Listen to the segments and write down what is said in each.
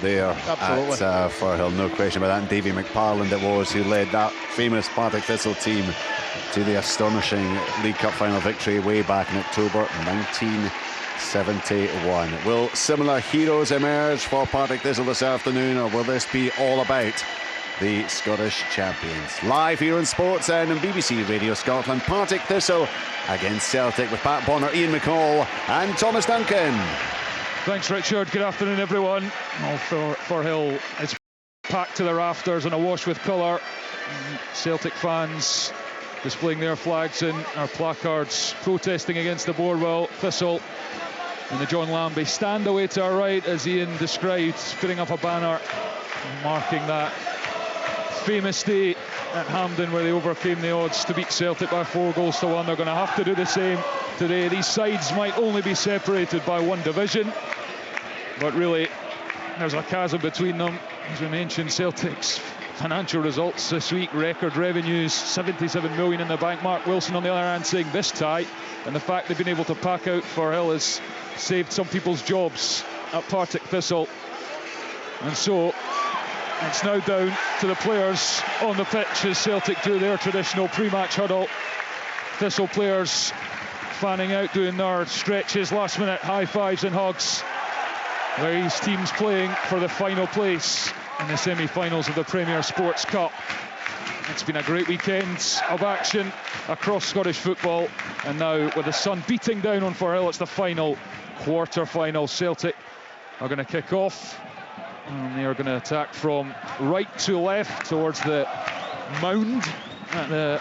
there Absolutely. at Firhill, no question about that. And Davy McParland it was who led that famous Partick Thistle team to the astonishing League Cup final victory way back in October 1971. Will similar heroes emerge for Partick Thistle this afternoon, or will this be all about the Scottish champions? Live here on Sportsend and BBC Radio Scotland, Partick Thistle against Celtic with Pat Bonner, Ian McCall and Thomas Duncan. Thanks, Richard. Good afternoon, everyone. Firhill is packed to the rafters and awash with colour. Celtic fans displaying their flags and our placards protesting against the Borwell. Thistle and the John Lambie stand away to our right, as Ian described, putting up a banner marking that famous day at Hampden where they overcame the odds to beat Celtic by 4-1. They're going to have to do the same today. These sides might only be separated by one division, but really there's a chasm between them. As we mentioned, Celtic's financial results this week, record revenues, 77 million in the bank. Mark Wilson on the other hand saying this tie and the fact they've been able to pack out Firhill has saved some people's jobs at Partick Thistle. And so it's now down to the players on the pitch as Celtic do their traditional pre-match huddle. Thistle players fanning out, doing their stretches, last minute high fives and hugs. These teams playing for the final place in the semi-finals of the Premier Sports Cup. It's been a great weekend of action across Scottish football, and now with the sun beating down on Firhill, it's the final quarter-final. Celtic are going to kick off, and they are going to attack from right to left towards the mound at the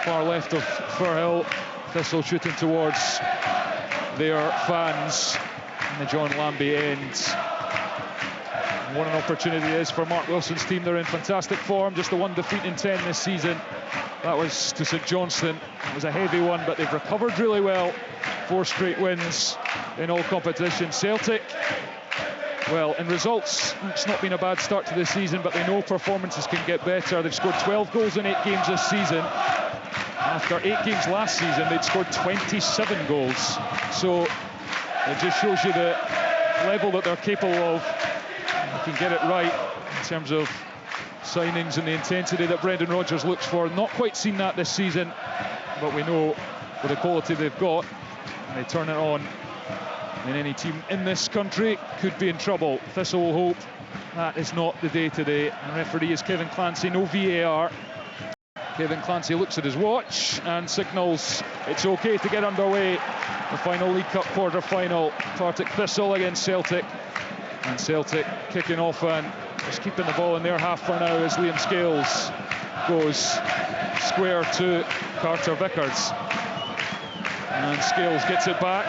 far left of Firhill. Thistle shooting towards their fans in the John Lambie end. What an opportunity it is for Mark Wilson's team. They're in fantastic form, just the one defeat in 10 this season. That was to St Johnstone. It was a heavy one, but they've recovered really well. 4 straight wins in all competitions. Celtic, well, in results, it's not been a bad start to the season, but they know performances can get better. They've scored 12 goals in 8 games this season. After 8 games last season, they'd scored 27 goals. So it just shows you the level that they're capable of. They can get it right in terms of signings and the intensity that Brendan Rodgers looks for. Not quite seen that this season, but we know with the quality they've got, and they turn it on, and any team in this country could be in trouble. Thistle will hope that is not the day today. And referee is Kevin Clancy, no VAR. Kevin Clancy looks at his watch and signals it's okay to get underway. The final League Cup quarter-final, Partick Thistle against Celtic. And Celtic kicking off and just keeping the ball in their half for now as Liam Scales goes square to Carter Vickers. And Scales gets it back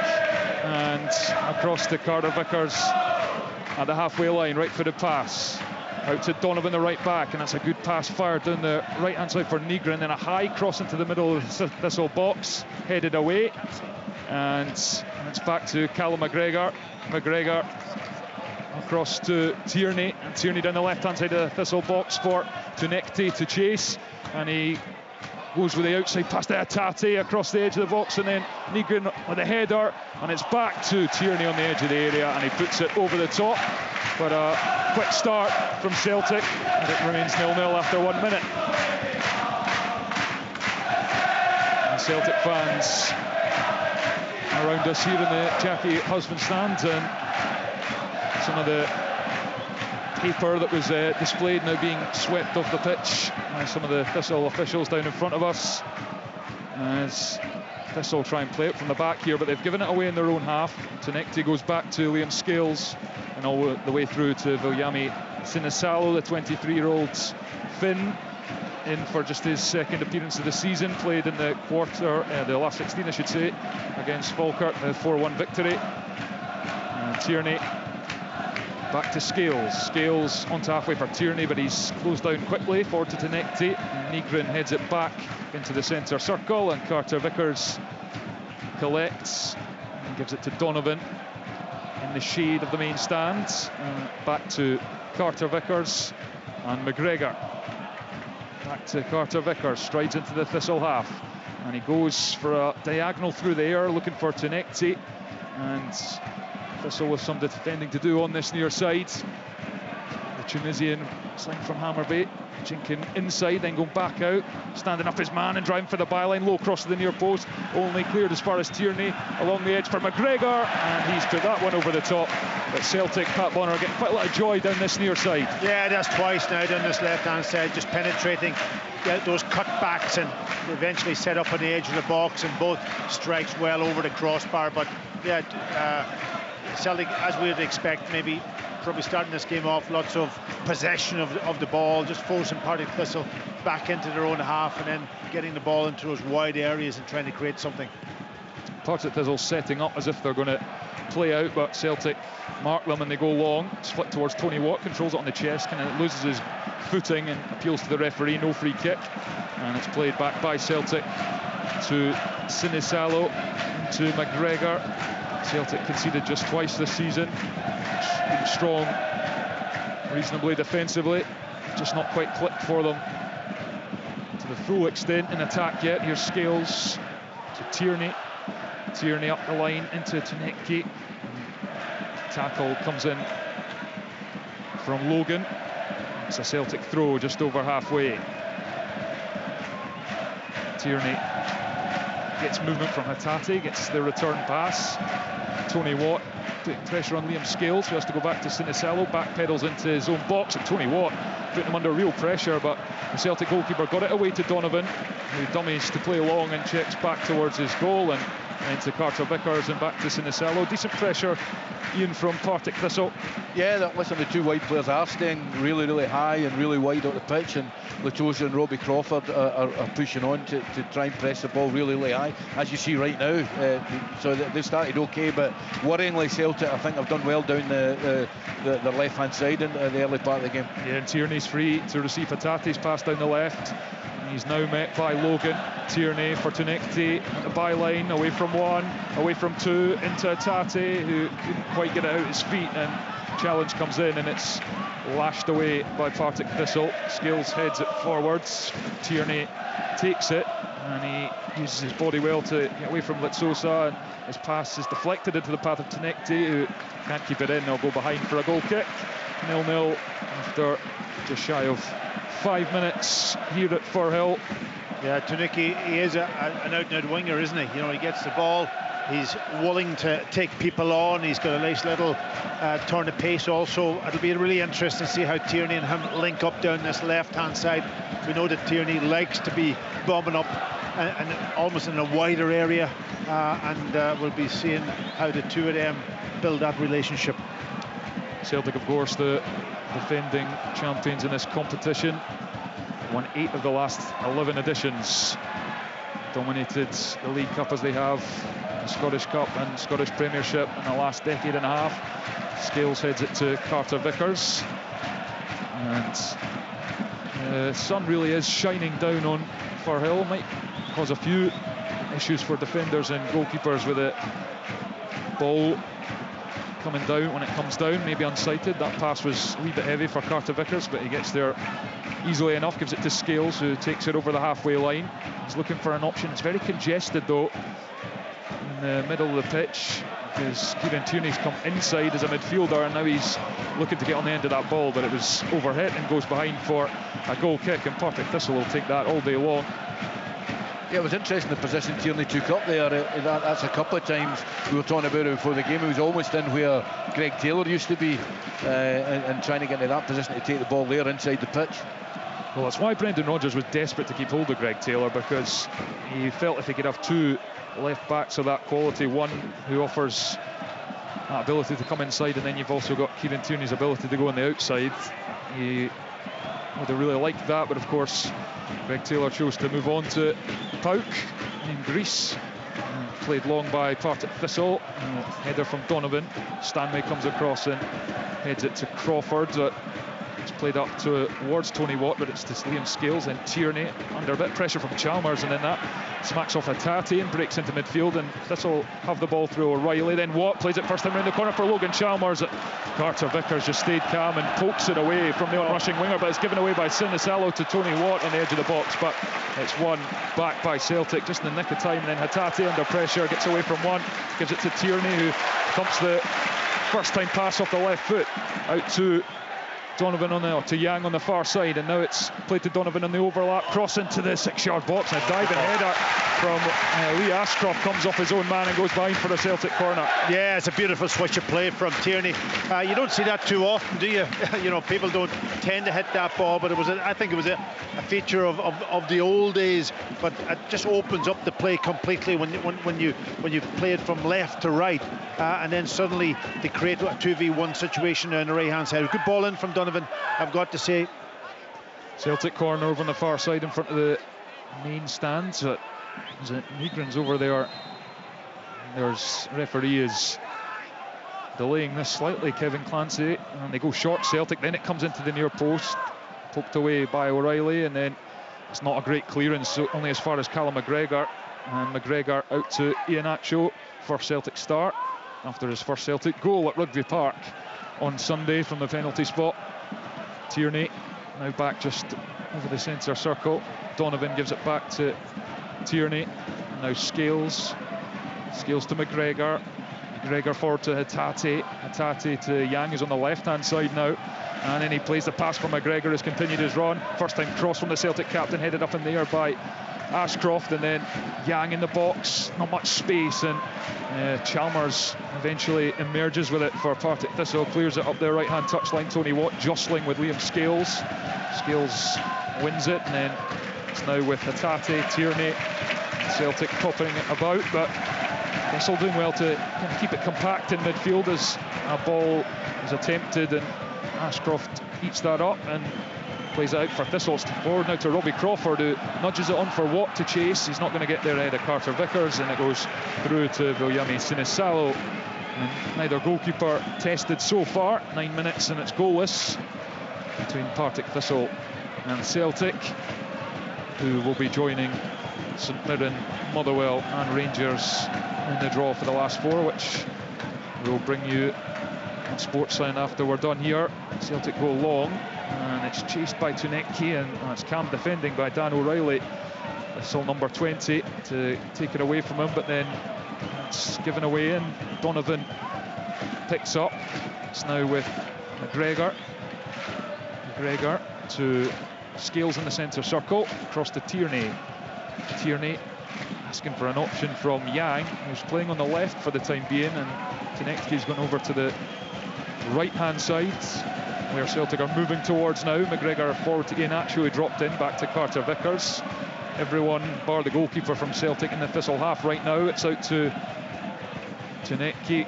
and across to Carter Vickers at the halfway line, right-footed pass. Out to Donovan, the right back, and that's a good pass fired down the right-hand side for Negrin. Then a high cross into the middle of the Thistle box, headed away. And it's back to Callum McGregor. McGregor across to Tierney, and Tierney down the left-hand side of the Thistle box for Tunekti to chase, and he goes with the outside pass to Atate across the edge of the box, and then Negrin with a header, and it's back to Tierney on the edge of the area, and he puts it over the top. But a quick start from Celtic, and it remains 0-0 after 1 minute. And Celtic fans around us here in the Jackie Husband stand, and some of the paper that was displayed now being swept off the pitch by some of the Thistle officials down in front of us, as Thistle try and play it from the back here, but they've given it away in their own half. Tunekti goes back to Liam Scales and all the way through to Viljami Sinisalo, the 23-year-old Finn, in for just his second appearance of the season. Played in the the last 16 I should say, against Falkirk, the 4-1 victory. And Tierney back to Scales. Scales onto halfway for Tierney, but he's closed down quickly. Forward to Tunekti. Negrin heads it back into the centre circle, and Carter Vickers collects and gives it to Donovan in the shade of the main stand. Back to Carter Vickers and McGregor. Back to Carter Vickers, strides into the Thistle half, and he goes for a diagonal through the air looking for Tunekti, and Thistle with some defending to do on this near side. Tunisian sling from Hammerby, jinking inside, then going back out, standing up his man and driving for the byline, low cross to the near post, only cleared as far as Tierney, along the edge for McGregor, and he's put that one over the top. But Celtic, Pat Bonner, are getting quite a lot of joy down this near side. Yeah, that's twice now down this left-hand side, just penetrating, get those cutbacks and eventually set up on the edge of the box, and both strikes well over the crossbar. But yeah, Celtic, as we would expect, maybe probably starting this game off, lots of possession of the ball, just forcing Partick Thistle back into their own half and then getting the ball into those wide areas and trying to create something. Partick Thistle setting up as if they're going to play out, but Celtic mark them and they go long. It's flicked towards Tony Watt, controls it on the chest, kind of loses his footing and appeals to the referee, no free kick. And it's played back by Celtic to Sinisalo, to McGregor. Celtic conceded just twice this season. Been strong, reasonably defensively, just not quite clicked for them to the full extent in attack yet. Here's Scales to Tierney. Tierney up the line into Tuneki. Tackle comes in from Logan. It's a Celtic throw just over halfway. Tierney gets movement from Hatate, gets the return pass. Tony Watt putting pressure on Liam Scales, who has to go back to Sinisalo, backpedals into his own box, and Tony Watt putting him under real pressure, but the Celtic goalkeeper got it away to Donovan, who dummies to play long and checks back towards his goal, and into Carter Vickers and back to Sinisalo. Decent pressure, Ian, from Partick Thistle. Yeah, listen, the two wide players are staying really high and really wide out the pitch, and Latosia and Robbie Crawford are pushing on to try and press the ball really high, as you see right now. So they've started okay, but worryingly Celtic, I think, have done well down the left-hand side in the early part of the game. Yeah, and Tierney's free to receive Hatate's pass down the left. He's now met by Logan. Tierney for Tunekti at the byline, away from one, away from two, into Hatate, who couldn't quite get it out his feet, and challenge comes in and it's lashed away by Partick Thistle. Scales heads it forwards. Tierney takes it and he uses his body well to get away from Litsosa, and his pass is deflected into the path of Tunekti, who can't keep it in. They'll go behind for a goal kick. 0-0 after just shy of 5 minutes here at Firhill. Yeah, Tuneki, he is an out-and-out winger, isn't he? You know, he gets the ball, he's willing to take people on, he's got a nice little turn of pace also. It'll be really interesting to see how Tierney and him link up down this left-hand side. We know that Tierney likes to be bombing up and almost in a wider area, and we'll be seeing how the two of them build that relationship. Celtic, of course, the defending champions in this competition, won 8 of the last 11 editions, dominated the League Cup as they have, the Scottish Cup and Scottish Premiership in the last decade and a half. Scales heads it to Carter Vickers, and the sun really is shining down on Firhill. Might cause a few issues for defenders and goalkeepers with it. Ball coming down when it comes down, maybe unsighted. That pass was a wee bit heavy for Carter Vickers, but he gets there easily enough, gives it to Scales, who takes it over the halfway line. He's looking for an option. It's very congested though in the middle of the pitch, because Kieran Tierney's come inside as a midfielder, and now he's looking to get on the end of that ball, but it was overhit and goes behind for a goal kick, and Partick Thistle will take that all day long. Yeah, it was interesting the position Tierney took up there. That's a couple of times we were talking about it before the game. He was almost in where Greg Taylor used to be, and trying to get into that position to take the ball there inside the pitch. Well, that's why Brendan Rodgers was desperate to keep hold of Greg Taylor, because he felt if he could have two left backs of that quality, one who offers that ability to come inside, and then you've also got Kieran Tierney's ability to go on the outside, he would have really liked that. But of course Greg Taylor chose to move on to Pauk in Greece, played long by Partick Thistle. Header from Donovan. Stanley comes across and heads it to Crawford. It's played up towards Tony Watt, but it's to Liam Scales and Tierney under a bit of pressure from Chalmers, and then that smacks off Hatate and breaks into midfield, and Thistle have the ball through O'Reilly. Then Watt plays it first time around the corner for Logan Chalmers. Carter Vickers just stayed calm and pokes it away from the onrushing winger, but it's given away by Sinisalo to Tony Watt on the edge of the box. But it's won back by Celtic just in the nick of time, and then Hatate under pressure gets away from one, gives it to Tierney, who thumps the first time pass off the left foot out to Donovan to Yang on the far side, and now it's played to Donovan on the overlap, cross into the 6-yard box, and a diving header from Lee Ashcroft comes off his own man and goes behind for a Celtic corner. Yeah, it's a beautiful switch of play from Tierney. You don't see that too often, do you? You know, people don't tend to hit that ball, but I think it was a feature of the old days. But it just opens up the play completely when you play it from left to right, and then suddenly they create a 2v1 situation on the right hand side. Good ball in from Donovan, I've got to say. Celtic corner over on the far side in front of the main stands. There's Negron's over there. There's referee is delaying this slightly, Kevin Clancy, and they go short Celtic. Then it comes into the near post, poked away by O'Reilly, and then it's not a great clearance, so only as far as Callum McGregor, and McGregor out to Iheanacho for Celtic start after his first Celtic goal at Rugby Park on Sunday from the penalty spot. Tierney now back just over the centre circle. Donovan gives it back to Tierney, and now Scales to McGregor. McGregor forward to Hatate to Yang, who's on the left hand side now, and then he plays the pass for McGregor, who's continued his run. First time cross from the Celtic captain, headed up in the air by Ashcroft, and then Yang in the box, not much space, and Chalmers eventually emerges with it for Partick Thistle, clears it up their right hand touchline. Tony Watt jostling with Liam Scales wins it, and then it's now with Hatate, Tierney, Celtic popping it about, but Thistle doing well to kind of keep it compact in midfield as a ball is attempted, and Ashcroft eats that up and plays it out for Thistle. Forward now to Robbie Crawford, who nudges it on for Watt to chase. He's not going to get there ahead of Carter Vickers, and it goes through to Viljami Sinisalo. And neither goalkeeper tested so far. 9 minutes and it's goalless between Partick Thistle and Celtic, who will be joining St Mirren, Motherwell and Rangers in the draw for the last four, which we'll bring you on Sportsline after we're done here. Celtic go long, and it's chased by Tuneki, and it's calm defending by Dan O'Reilly. Thistle number 20 to take it away from him, but then it's given away, and Donovan picks up. It's now with McGregor to Scales in the centre circle, across to Tierney asking for an option from Yang, who's playing on the left for the time being, and Tunekti's gone over to the right hand side where Celtic are moving towards now. McGregor forward to Iheanacho, who dropped in, back to Carter Vickers. Everyone bar the goalkeeper from Celtic in the Thistle half right now. It's out to Tuneki,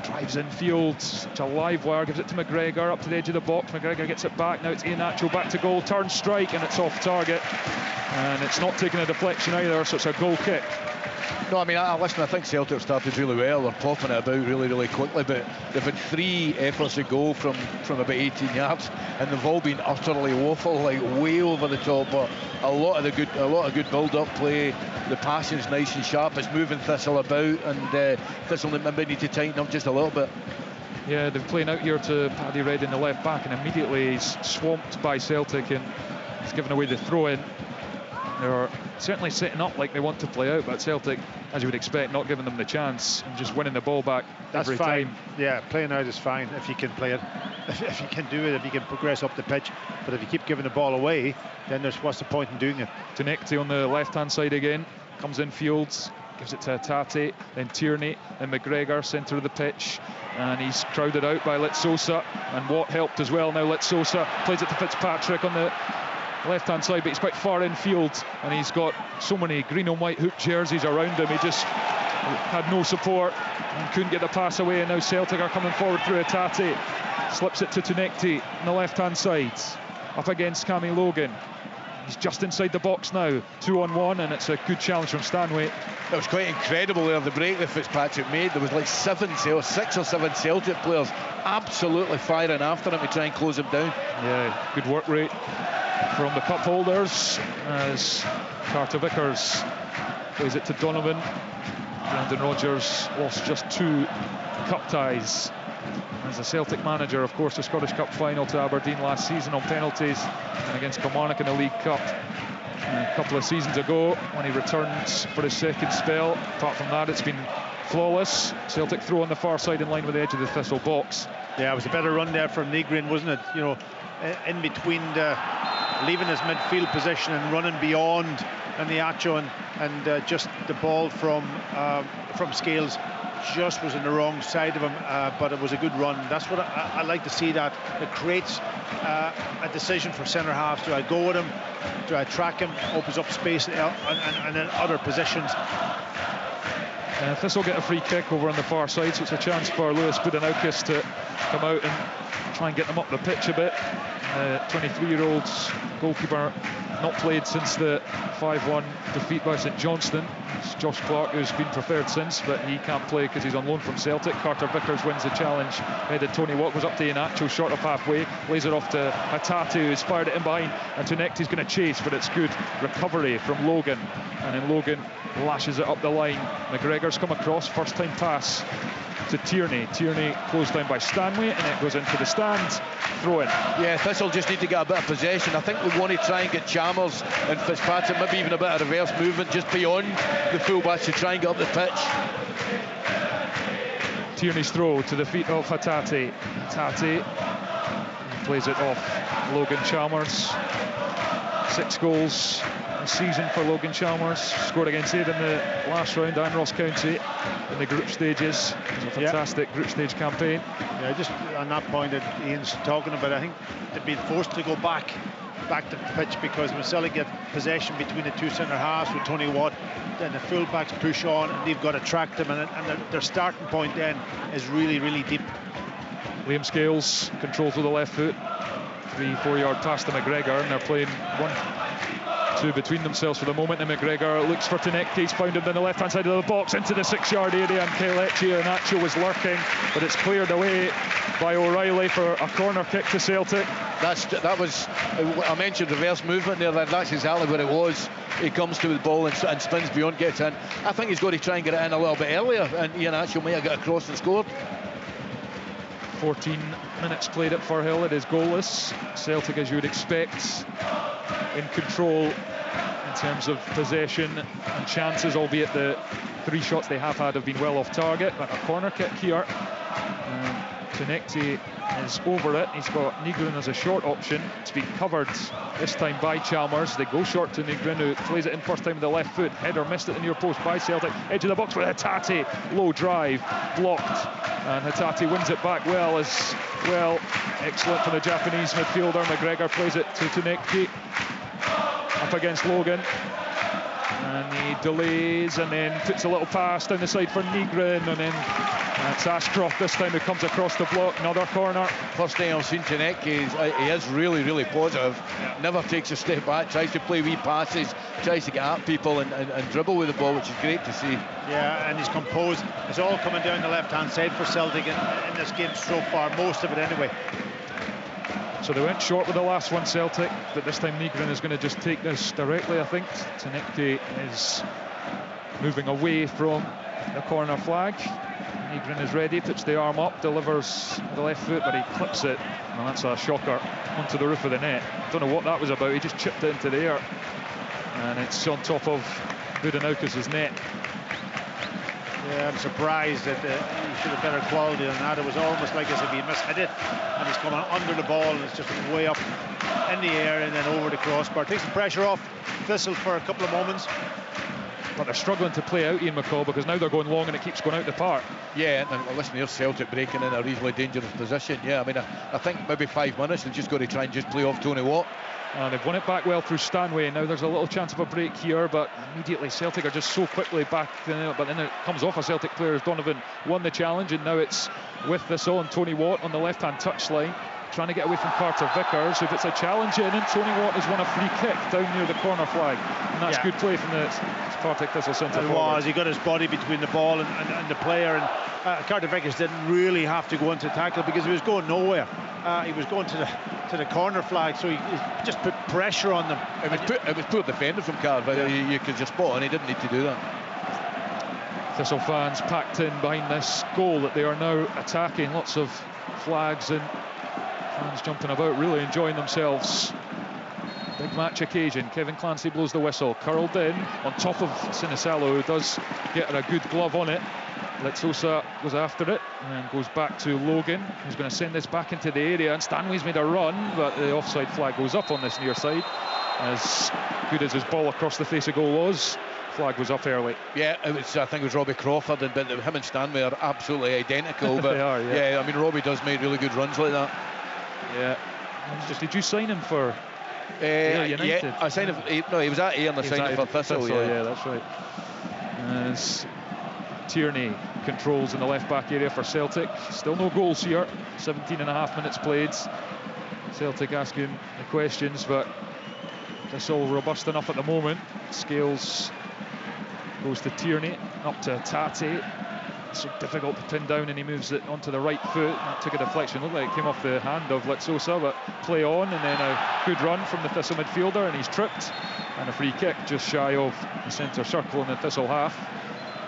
drives infield, such a live wire, gives it to McGregor up to the edge of the box. McGregor gets it back, now it's Iheanacho back to goal, turn strike, and it's off target, and it's not taking a deflection either, so it's a goal kick. No, I mean, listen, I think Celtic started really well. They're popping it about really quickly, but they've had 3 efforts to goal from about 18 yards, and they've all been utterly woeful, like way over the top. But a lot of good build-up play. The passing's nice and sharp. It's moving Thistle about, and Thistle maybe need to tighten up just a little bit. Yeah, they're playing out here to Paddy Red in the left back, and immediately he's swamped by Celtic, and he's given away the throw-in. They're certainly setting up like they want to play out, but Celtic, as you would expect, not giving them the chance and just winning the ball back every time. Yeah, playing out is fine if you can play it, if you can do it, if you can progress up the pitch. But if you keep giving the ball away, then what's the point in doing it? Tunekti on the left-hand side again, comes in fields, gives it to Hatate, then Tierney, then McGregor, centre of the pitch, and he's crowded out by Litsosa, and Watt helped as well. Now Litsosa plays it to Fitzpatrick on the left-hand side, but he's quite far infield, and he's got so many green and white hoop jerseys around him. He just had no support and couldn't get the pass away, and now Celtic are coming forward through Hatate. Slips it to Tunekti on the left-hand side, up against Cammy Logan. He's just inside the box now, 2-on-1, and it's a good challenge from Stanway. It was quite incredible there, the break that Fitzpatrick made. There was like 6 or 7 Celtic players absolutely firing after him to try and close him down. Yeah, good work rate from the cup holders as Carter Vickers plays it to Donovan. Brendan Rodgers lost just 2 cup ties as a Celtic manager. Of course, the Scottish Cup final to Aberdeen last season on penalties, and against Kilmarnock in the League Cup a couple of seasons ago when he returned for his second spell. Apart from that, it's been flawless. Celtic throw on the far side in line with the edge of the Thistle box. Yeah, it was a better run there from Nygren, wasn't it? You know, in between leaving his midfield position and running beyond Aniacho, and just the ball from Scales just was on the wrong side of him, but it was a good run. That's what I like to see, that it creates a decision for centre halves. Do I go with him? Do I track him? Opens up space and in other positions. Thistle get a free kick over on the far side, so it's a chance for Lewis Budenaukis to come out and try and get them up the pitch a bit. 23-year-old goalkeeper, not played since the 5-1 defeat by St Johnstone. It's Josh Clark who's been preferred since, but he can't play because he's on loan from Celtic. Carter Vickers wins the challenge. Headed Tony Watt, goes up to Aniacho, short of halfway, lays it off to Hatate, who's fired it in behind, and Tunekti's going to chase, but it's good recovery from Logan, and then Logan lashes it up the line. McGregor's come across, first time pass to Tierney. Tierney closed down by Stanley, and it goes into the stand. Throw in. Yeah, Thistle just need to get a bit of possession. I think we want to try and get Chalmers and Fitzpatrick, maybe even a bit of reverse movement just beyond the fullbacks to try and get up the pitch. Tierney's throw to the feet of Hatate. Hatate plays it off Logan Chalmers. 6 goals a season for Logan Chalmers. Scored against Ayr in the last round and Ross County in the group stages. It was a fantastic group stage campaign. Yeah, just on that point that Ian's talking about, I think they've been forced to go back to the pitch, because when Celtic get possession between the two centre halves with Tony Watt, then the full-backs push on and they've got to track them, and their starting point then is really, really deep. Liam Scales controls with the left foot, 3-4 yard pass to McGregor, and they're playing 1-2 between themselves for the moment. And McGregor looks for Tunekti. He's found him down the left hand side of the box into the 6-yard area, and Kelechi Aniacho was lurking, but it's cleared away by O'Reilly for a corner kick to Celtic. That was, I mentioned reverse movement there, that's exactly what it was. He comes to the ball and spins beyond, gets in. I think he's got to try and get it in a little bit earlier, and Aniacho might have got across and scored. 14 minutes played at Firhill. It is goalless. Celtic, as you would expect, in control in terms of possession and chances, albeit the 3 shots they have had have been well off target. But a corner kick here. Tunekti is over it. He's got Nygren as a short option. It's been covered this time by Chalmers. They go short to Nygren, who plays it in first time with the left foot. Header missed it in the near post by Celtic. Edge of the box with Hatate. Low drive, blocked. And Hatate wins it back well as well. Excellent from the Japanese midfielder. McGregor plays it to Tunekti. Up against Logan. And he delays and then puts a little pass down the side for Nygren, and then it's Ashcroft this time who comes across the block. Another corner. First thing I've seen Tunekti, he is really, really positive. Yeah. Never takes a step back, tries to play wee passes, tries to get at people and dribble with the ball, which is great to see. Yeah, and he's composed. It's all coming down the left-hand side for Celtic in this game so far, most of it anyway. So they went short with the last one, Celtic, but this time Nygren is going to just take this directly, I think. Tunekti is moving away from the corner flag. Nygren is ready, puts the arm up, delivers the left foot, but he clips it, and that's a shocker, onto the roof of the net. Don't know what that was about. He just chipped it into the air, and it's on top of Budenaukis' net. Yeah, I'm surprised that he should have better quality than that. It was almost like as if he mishit it, and he's coming under the ball, and it's just way up in the air and then over the crossbar. Takes the pressure off Thistle for a couple of moments. But they're struggling to play out, Ian McCall, because now they're going long and it keeps going out the park. Yeah, and listen, here's Celtic breaking in a reasonably dangerous position. Yeah, I mean, I think maybe 5 minutes, they've just got to try and just play off Tony Watt. They've won it back well through Stanway. Now there's a little chance of a break here, but immediately Celtic are just so quickly back. But then it comes off a Celtic player as Donovan won the challenge, and now it's with Thistle and Tony Watt on the left-hand touchline, trying to get away from Carter Vickers, who puts a challenge in, and Tony Watt has won a free kick down near the corner flag, and that's good play from the Partick Thistle centre forward. He got his body between the ball and the player, and Carter Vickers didn't really have to go into tackle because he was going nowhere. He was going to the corner flag, so he just put pressure on them. It was poor defender from Carter. You could just spot, and he didn't need to do that. Thistle fans packed in behind this goal that they are now attacking. Lots of flags and fans jumping about, really enjoying themselves. Big match occasion. Kevin Clancy blows the whistle. Curled in on top of Sinisalo, who does get a good glove on it. Litsosa goes after it and goes back to Logan, who's going to send this back into the area, and Stanley's made a run, but the offside flag goes up on this near side. As good as his ball across the face of goal was, flag was up early. Yeah, it was. I think it was Robbie Crawford, but him and Stanley are absolutely identical. But They are, yeah. I mean, Robbie does make really good runs like that. Yeah. Did you sign him for United? Yeah, I signed him. No, he was at Ayr and I signed him for Thistle. Yeah, that's right. As Tierney controls in the left back area for Celtic. Still no goals here. 17.5 minutes played. Celtic asking the questions, but Thistle robust enough at the moment. Scales goes to Tierney, up to Tate. So difficult to pin down, and he moves it onto the right foot. That took a deflection. Looked like it came off the hand of Litsosa, but play on, and then a good run from the Thistle midfielder, and he's tripped. And a free kick just shy of the centre circle in the Thistle half.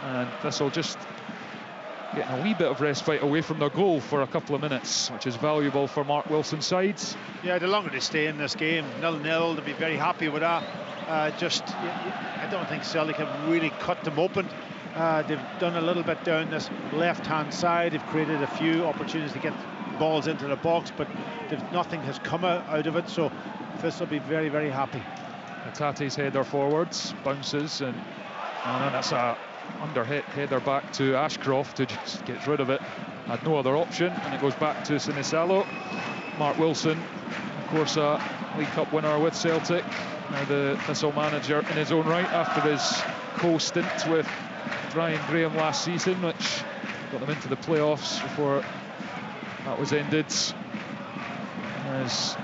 And Thistle just getting a wee bit of respite away from their goal for a couple of minutes, which is valuable for Mark Wilson's sides. Yeah, the longer they stay in this game, 0-0, they'll be very happy with that. I don't think Celtic have really cut them open. They've done a little bit down this left-hand side. They've created a few opportunities to get balls into the box, but nothing has come out of it. So this will be very, very happy. Tate's header forwards, bounces, and that's a under-hit header back to Ashcroft, who just gets rid of it. Had no other option, and it goes back to Sinisalo. Mark Wilson, of course, a League Cup winner with Celtic, now the Thistle manager in his own right after his co-stint with Brian Graham last season, which got them into the playoffs before that was ended. As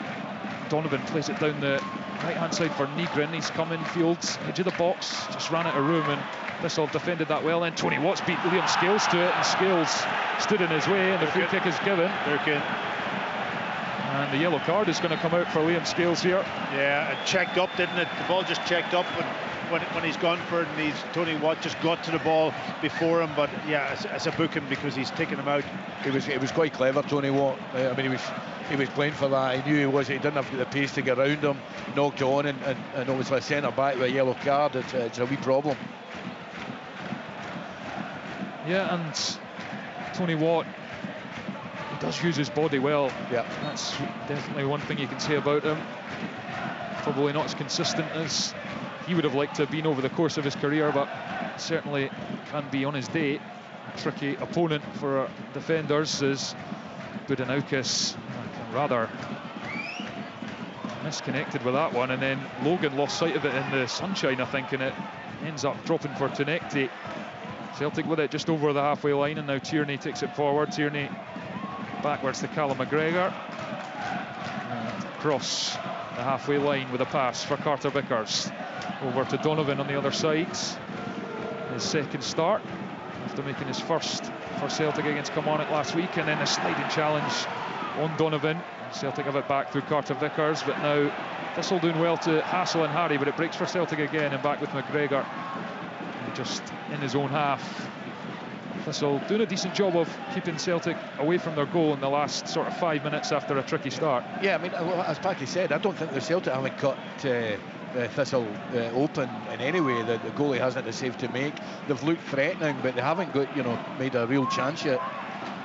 Donovan plays it down the right-hand side for Nygren, he's come infield, edge of the box, just ran out of room, and Thistle defended that well. Then Tony Watts beat Liam Scales to it, and Scales stood in his way, and the free kick is given. And the yellow card is going to come out for Liam Scales here. Yeah, it checked up, didn't it? The ball just checked up when he's gone for it, and Tony Watt just got to the ball before him. But yeah, it's a booking because he's taken him out. It was quite clever, Tony Watt. I mean, he was playing for that. He knew he didn't have the pace to get around him. Knocked on, and obviously a centre back with a yellow card. It's a wee problem. Yeah, and Tony Watt, he does use his body well. Yeah, that's definitely one thing you can say about him. Probably not as consistent as he would have liked to have been over the course of his career, but certainly can be on his day. A tricky opponent for defenders is Budanaukas, rather misconnected with that one, and then Logan lost sight of it in the sunshine, I think, and it ends up dropping for Tunekti. Celtic with it just over the halfway line, and now Tierney takes it forward. Tierney backwards to Callum McGregor, and across the halfway line with a pass for Carter Vickers. Over to Donovan on the other side. His second start after making his first for Celtic against Kilmarnock last week, and then a sliding challenge on Donovan. Celtic have it back through Carter Vickers, but now Thistle doing well to hassle and harry, but it breaks for Celtic again, and back with McGregor. Just in his own half. Thistle doing a decent job of keeping Celtic away from their goal in the last sort of 5 minutes after a tricky start. Yeah, I mean, as Packy said, I don't think the Celtic haven't cut Thistle open in any way. The goalie hasn't the save to make. They've looked threatening, but they haven't got, made a real chance yet.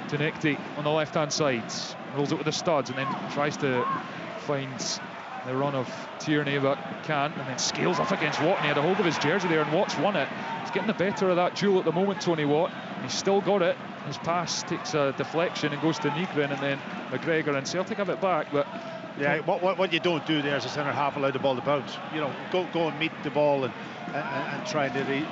Tunekti on the left-hand side rolls it with the studs, and then tries to find the run of Tierney, but can't, and then Scales up against Watt, and he had a hold of his jersey there, and Watt's won it. He's getting the better of that duel at the moment, Tony Watt, and he's still got it. His pass takes a deflection and goes to Nygren, and then McGregor, and Celtic have it back, but yeah, what you don't do there as a centre half, allow the ball to bounce. Go and meet the ball and try to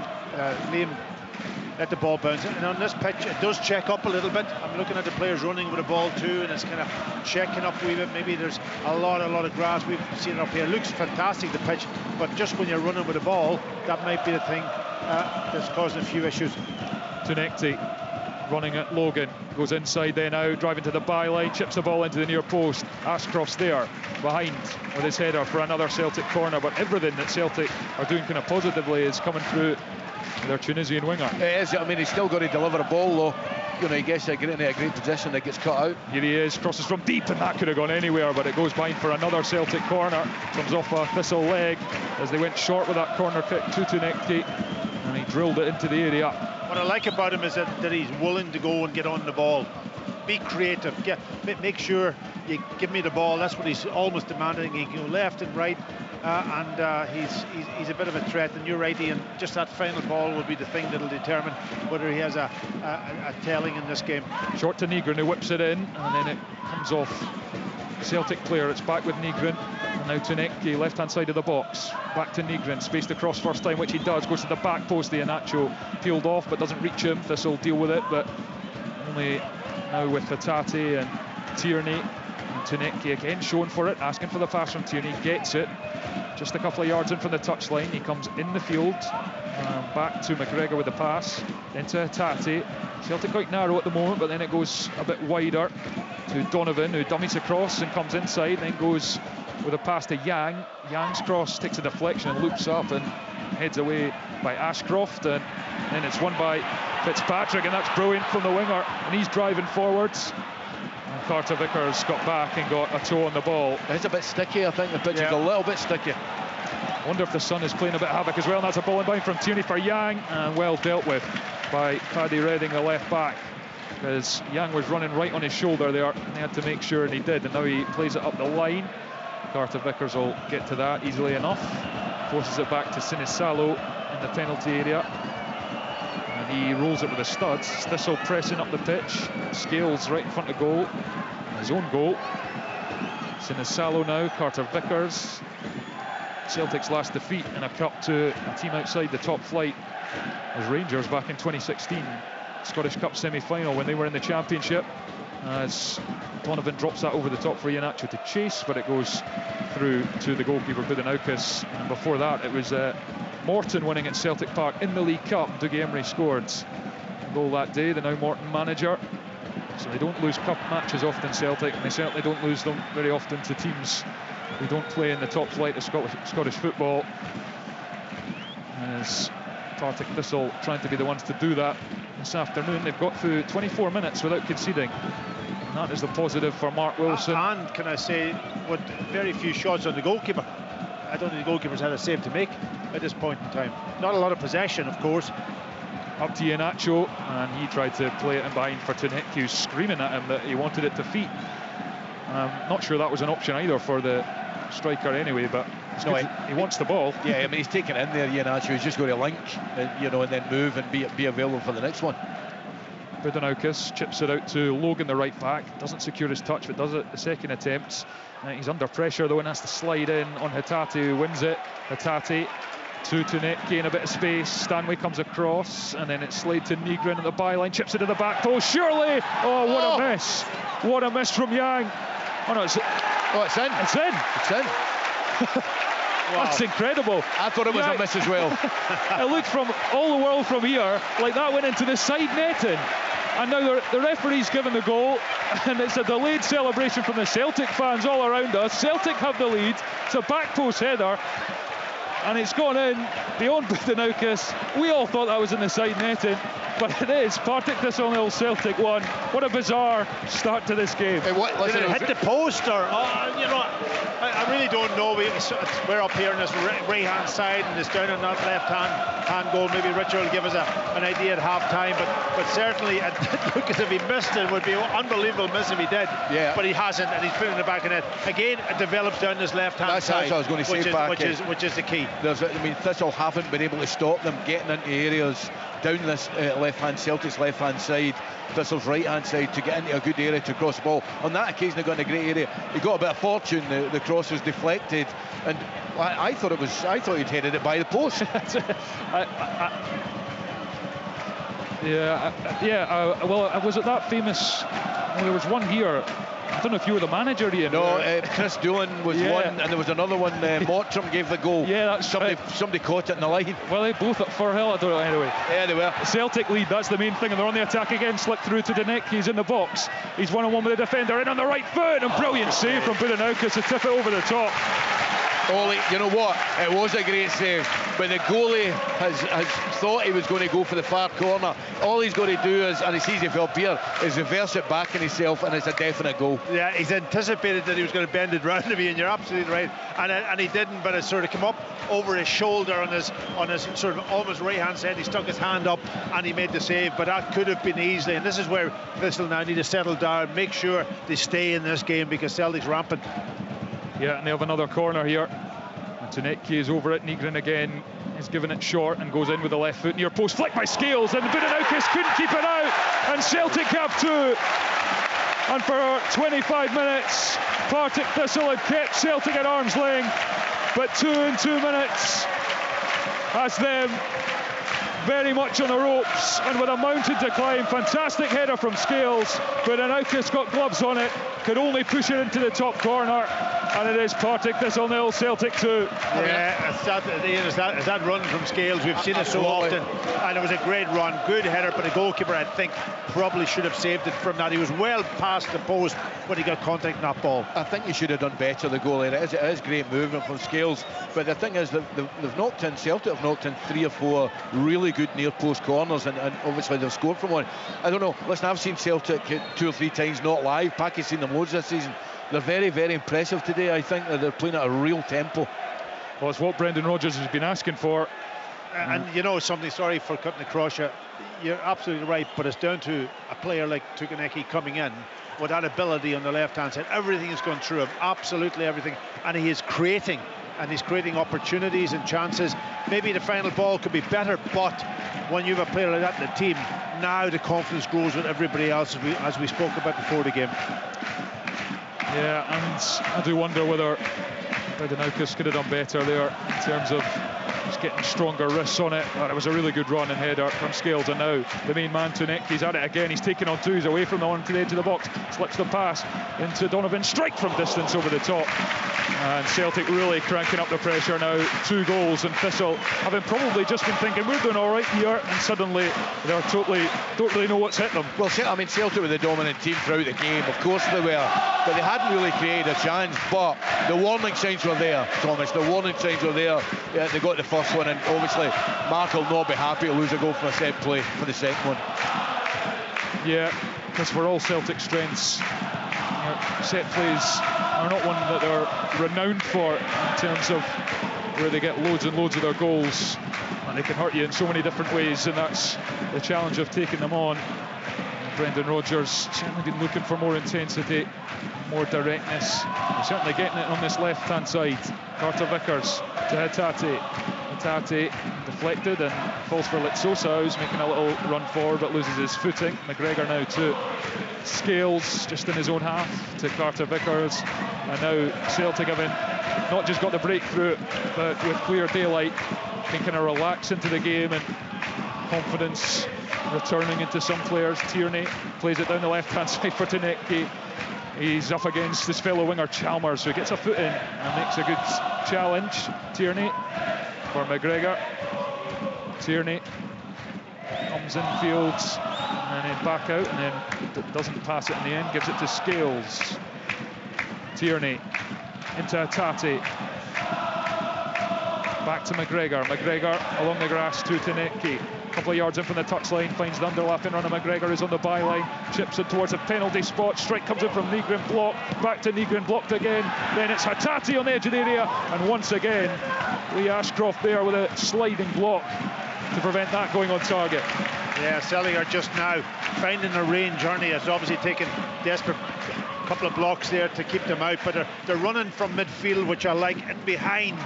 let the ball bounce. And on this pitch, it does check up a little bit. I'm looking at the players running with the ball too, and it's kind of checking up a wee bit. Maybe there's a lot of grass. We've seen it up here. It looks fantastic, the pitch, but just when you're running with the ball, that might be the thing that's causing a few issues. Tunekti running at Logan, goes inside then out, driving to the byline, chips the ball into the near post. Ashcroft's there behind with his header for another Celtic corner, but everything that Celtic are doing kind of positively is coming through their Tunisian winger. It is. I mean, he's still got to deliver a ball though. He gets into a great position that gets cut out. Here he is, crosses from deep, and that could have gone anywhere, but it goes behind for another Celtic corner. Comes off a Thistle leg as they went short with that corner kick to Tunekti, and he drilled it into the area. what I like about him is that he's willing to go and get on the ball. Be creative. Make sure you give me the ball. That's what he's almost demanding. He can go left and right, and he's a bit of a threat. And you're right, Ian. Just that final ball will be the thing that'll determine whether he has a telling in this game. Short to Nygren, who whips it in, and then it comes off Celtic player. It's back with Nygren, and now to Necki, left-hand side of the box. Back to Nygren, spaced across first time, which he does. Goes to the back post. The Iheanacho peeled off, but doesn't reach him. Thistle deal with it, but only now with Hatate and Tierney. And Tuneki again showing for it, asking for the pass from Tierney, gets it just a couple of yards in from the touchline. He comes in the field, back to McGregor with the pass, then to Hatate. Celtic quite narrow at the moment, but then it goes a bit wider to Donovan, who dummies across and comes inside, then goes with a pass to Yang. Yang's cross takes a deflection and loops up and heads away by Ashcroft, and then it's won by Fitzpatrick, and that's brilliant from the winger, and he's driving forwards. And Carter Vickers got back and got a toe on the ball. It's a bit sticky, I think the pitch is a little bit sticky. I wonder if the sun is playing a bit havoc as well, and that's a ball in bound from Tierney for Yang, and well dealt with by Paddy Redding, the left back, because Yang was running right on his shoulder there, and they had to make sure, and he did, and now he plays it up the line. Carter Vickers will get to that easily enough, forces it back to Sinisalo in the penalty area, and he rolls it with the studs. Thistle pressing up the pitch, Scales right in front of goal, his own goal. Sinisalo now, Carter Vickers. Celtic's last defeat in a cup to a team outside the top flight was Rangers back in 2016 Scottish Cup semi-final when they were in the Championship, as Donovan drops that over the top for Iheanacho to chase, but it goes through to the goalkeeper Budanoukas. And before that it was Morton winning at Celtic Park in the League Cup. Dougie Emery scored a goal that day, the now Morton manager. So they don't lose cup matches often, Celtic, and they certainly don't lose them very often to teams who don't play in the top flight of Scottish football. As Partick Thistle trying to be the ones to do that this afternoon. They've got through 24 minutes without conceding, and that is the positive for Mark Wilson. And can I say, with very few shots on the goalkeeper, I don't think the goalkeeper's had a save to make at this point in time. Not a lot of possession, of course. Up to Iheanacho, and he tried to play it in behind for Tuneki, screaming at him that he wanted it to feet. Not sure that was an option either for the striker anyway, but no, he wants the ball. Yeah, I mean, he's taken it in there, Iheanacho. He's just going to link, and then move and be available for the next one. Budanoukas chips it out to Logan, the right back. Doesn't secure his touch, but does it the second attempt. He's under pressure though and has to slide in on Hatate, who wins it. Hatate to Tuneki in a bit of space. Stanway comes across, and then it's Slade to Nygren at the byline. Chips it to the back post. Surely! Oh, what a miss! What a miss from Yang. Oh no, it's in. It's in. It's in. Wow. That's incredible. I thought it was a miss as well. It looked from all the world from here like that went into the side netting, and now the referee's given the goal, and it's a delayed celebration from the Celtic fans all around us. Celtic have the lead. It's a back post header, and it's gone in beyond Budanoukas. We all thought that was in the side netting, but it is. Partick Thistle 0, Celtic 1. What a bizarre start to this game. Did it hit the post, or I really don't know. We're up here on this right hand side, and it's down on that left hand goal. Maybe Richard will give us an idea at half time, but certainly look, as if he missed it, would be an unbelievable miss if he did. Yeah. But he hasn't, and he's put it in the back of the net. Again, it develops down this left hand side. That's what I was going to say, which is the key. Thistle haven't been able to stop them getting into areas down this Celtic's left-hand side, Thistle's right-hand side, to get into a good area to cross the ball. On that occasion, they got in a great area. He got a bit of fortune. The cross was deflected, and I thought he'd headed it by the post. Well, was it that famous? Well, there was one here. I don't know if you were the manager, Ian. No, Chris Doolan was one, and there was another one. Mottram gave the goal. Yeah, that's somebody caught it in the line. Well, they both at Firhill. I don't know. Anyway, yeah, they were. Celtic lead. That's the main thing, and they're on the attack again. Slipped through to Danek. He's in the box. He's one-on-one with the defender, in on the right foot, and brilliant save from Budanoukas to tip it over the top. Ollie, you know what? It was a great save, but the goalie has thought he was going to go for the far corner. All he's got to do is, and it's easy for up here, is reverse it back on himself, and it's a definite goal. Yeah, he's anticipated that he was going to bend it round to me, and you're absolutely right. And he didn't, but it sort of came up over his shoulder on his sort of almost right-hand side. He stuck his hand up and he made the save, but that could have been easily. And this is where Thistle now need to settle down, make sure they stay in this game, because Celtic's rampant. Yeah, and they have another corner here. And Tunetke is over it. Nygren again is giving it short and goes in with the left foot. Near post, flicked by Scales, and Budenaukis couldn't keep it out. And Celtic have two. And for 25 minutes, Partick Thistle had kept Celtic at arm's length. But 2 in 2 minutes has them very much on the ropes, and with a mountain to climb. Fantastic header from Scales, but Budenaukis got gloves on it, could only push it into the top corner, and it is Partick Thistle 0, Celtic 2. Yeah, it's that run from Scales. We've seen it so often, and it was a great run, good header, but the goalkeeper, I think, probably should have saved it from that. He was well past the post when he got contact in that ball. I think he should have done better, the goalie. It is great movement from Scales, but the thing is, they've knocked in, Celtic have knocked in 3 or 4 really good near post corners, and obviously they've scored from one. I don't know, listen, I've seen Celtic 2 or 3 times not live. Packy's seen them loads this season. They're very, very impressive today. I think that they're playing at a real tempo. Well, it's what Brendan Rodgers has been asking for. And you know something, sorry for cutting across you, you're absolutely right, but it's down to a player like Tuganecki coming in with that ability on the left hand side. Everything is going through him, absolutely everything, and he is creating, and he's creating opportunities and chances. Maybe the final ball could be better, but when you have a player like that in the team, now the confidence grows with everybody else, as we spoke about before the game. Yeah, and I do wonder whether Budenaukis could have done better there in terms of just getting stronger wrists on it. But it was a really good run and header from Scales, and now the main man Tunetke's at it again. He's taken on 2, he's away from the one to the edge of the box, slips the pass into Donovan, strike from distance over the top, and Celtic really cranking up the pressure now. 2 goals, and Thistle having probably just been thinking we're doing all right here, and suddenly they're totally don't really know what's hit them. Well, I mean, Celtic were the dominant team throughout the game, of course they were, but they hadn't really created a chance. But the warning signs were there, Thomas. The warning signs were there. Yeah, they got the first one, and obviously Mark will not be happy to lose a goal from a set play for the second one. Yeah, because for all Celtic strengths, set plays are not one that they're renowned for in terms of where they get loads and loads of their goals, and they can hurt you in so many different ways, and that's the challenge of taking them on. Brendan Rodgers certainly been looking for more intensity, more directness. He's certainly getting it on this left-hand side. Carter Vickers to Hatate. Hatate deflected and falls for Litsosa, who's making a little run forward but loses his footing. McGregor now to Scales, just in his own half, to Carter Vickers. And now Celtic having not just got the breakthrough, but with clear daylight, can kind of relax into the game, and confidence returning into some players. Tierney plays it down the left-hand side for Tunetke. He's up against his fellow winger Chalmers, who gets a foot in and makes a good challenge. Tierney for McGregor. Tierney comes in fields and then back out, and then doesn't pass it in the end, gives it to Scales. Tierney into Hatate. Back to McGregor. McGregor along the grass to Tunetke. A couple of yards in from the touchline, finds the underlapping run of McGregor, who's on the byline, chips it towards a penalty spot. Strike comes in from Nygren, blocked, back to Nygren, blocked again. Then it's Hatate on the edge of the area, and once again Lee Ashcroft there with a sliding block to prevent that going on target. Yeah, Celtic are just now finding a range, aren't they? It's obviously taken desperate couple of blocks there to keep them out, but they're running from midfield, which I like, and behind.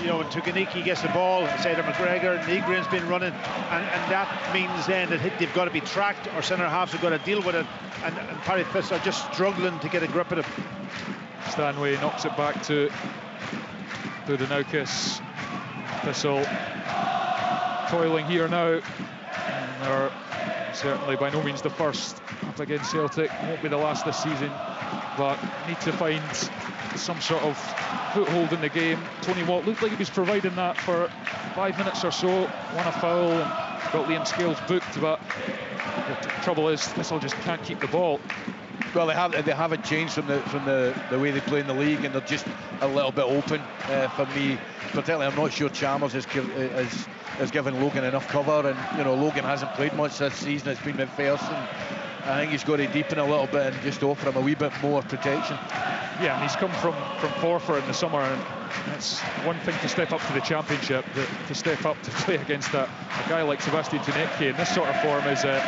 You know, when Tuganecki gets the ball inside of McGregor, Nygren's been running, and that means then that they've got to be tracked, or centre halves have got to deal with it, and Partick Thistle are just struggling to get a grip of it. Stanway knocks it back to Budenaukis. Thistle toiling here now, and they're certainly by no means the first up against Celtic. Won't be the last this season, but need to find some sort of foothold in the game. Tony Watt looked like he was providing that for 5 minutes or so, won a foul and got Liam Scales booked, but the trouble is Thistle just can't keep the ball. Well, they haven't changed from the way they play in the league, and they're just a little bit open for me. Particularly, I'm not sure Chalmers has given Logan enough cover, and Logan hasn't played much this season. It's been McPherson. I think he's got to deepen a little bit and just offer him a wee bit more protection. Yeah, and he's come from Forfar in the summer, and it's one thing to step up to the championship, to step up to play against a guy like Sebastian Tunetke in this sort of form is a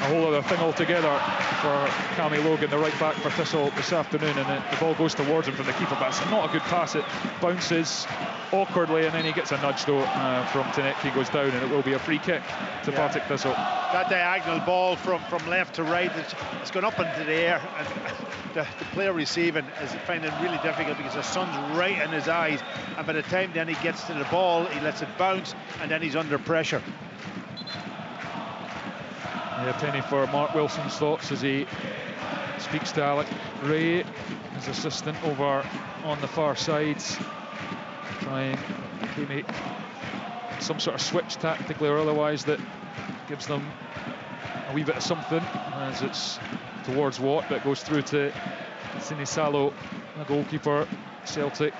whole other thing altogether for Cammy Logan, the right back for Thistle this afternoon, and the ball goes towards him from the keeper, but it's not a good pass. It bounces awkwardly, and then he gets a nudge though from Tunetke, goes down, and it will be a free kick to Partick Thistle. That diagonal ball from left to right, it's gone up into the air, and the player receiving is finding it really difficult because the sun's right in his eyes, and by the time then he gets to the ball, he lets it bounce, and then he's under pressure. Yeah, penny for Mark Wilson's thoughts as he speaks to Alec Ray, his assistant, over on the far side. Try and make some sort of switch tactically or otherwise that gives them a wee bit of something, as it's towards Watt, but goes through to Sinisalo, the goalkeeper. Celtic,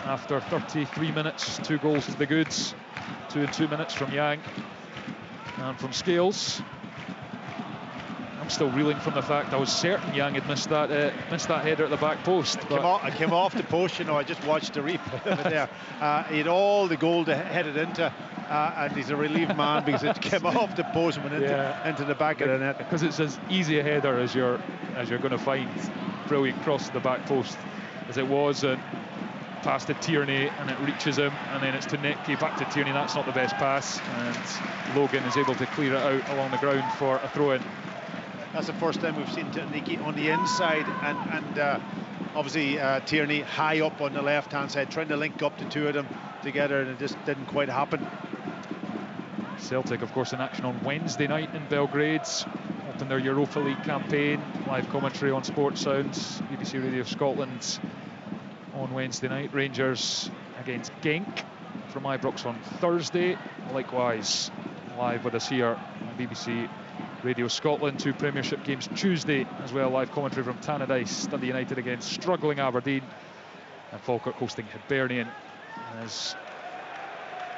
after 33 minutes, 2 goals to the goods, 2 in 2 minutes from Yang and from Scales. I'm still reeling from the fact I was certain Yang had missed that header at the back post. I came off the post, I just watched the replay of it there. He had all the goal to head it into, and he's a relieved man because it came off the post and went into the back of the net. Because it's as easy a header as you're going to find. Brilliant cross to the back post as it was, and past to Tierney, and it reaches him, and then it's to Tunetke, back to Tierney. That's not the best pass, and Logan is able to clear it out along the ground for a throw-in. That's the first time we've seen Tunetke on the inside, and obviously Tierney high up on the left-hand side, trying to link up the two of them together, and it just didn't quite happen. Celtic, of course, in action on Wednesday night in Belgrade, open their Europa League campaign. Live commentary on Sports Sounds, BBC Radio Scotland on Wednesday night. Rangers against Genk from Ibrox on Thursday. Likewise, live with us here on BBC Radio Scotland. 2 Premiership games Tuesday as well. Live commentary from Tannadice. Dundee United against struggling Aberdeen, and Falkirk hosting Hibernian, as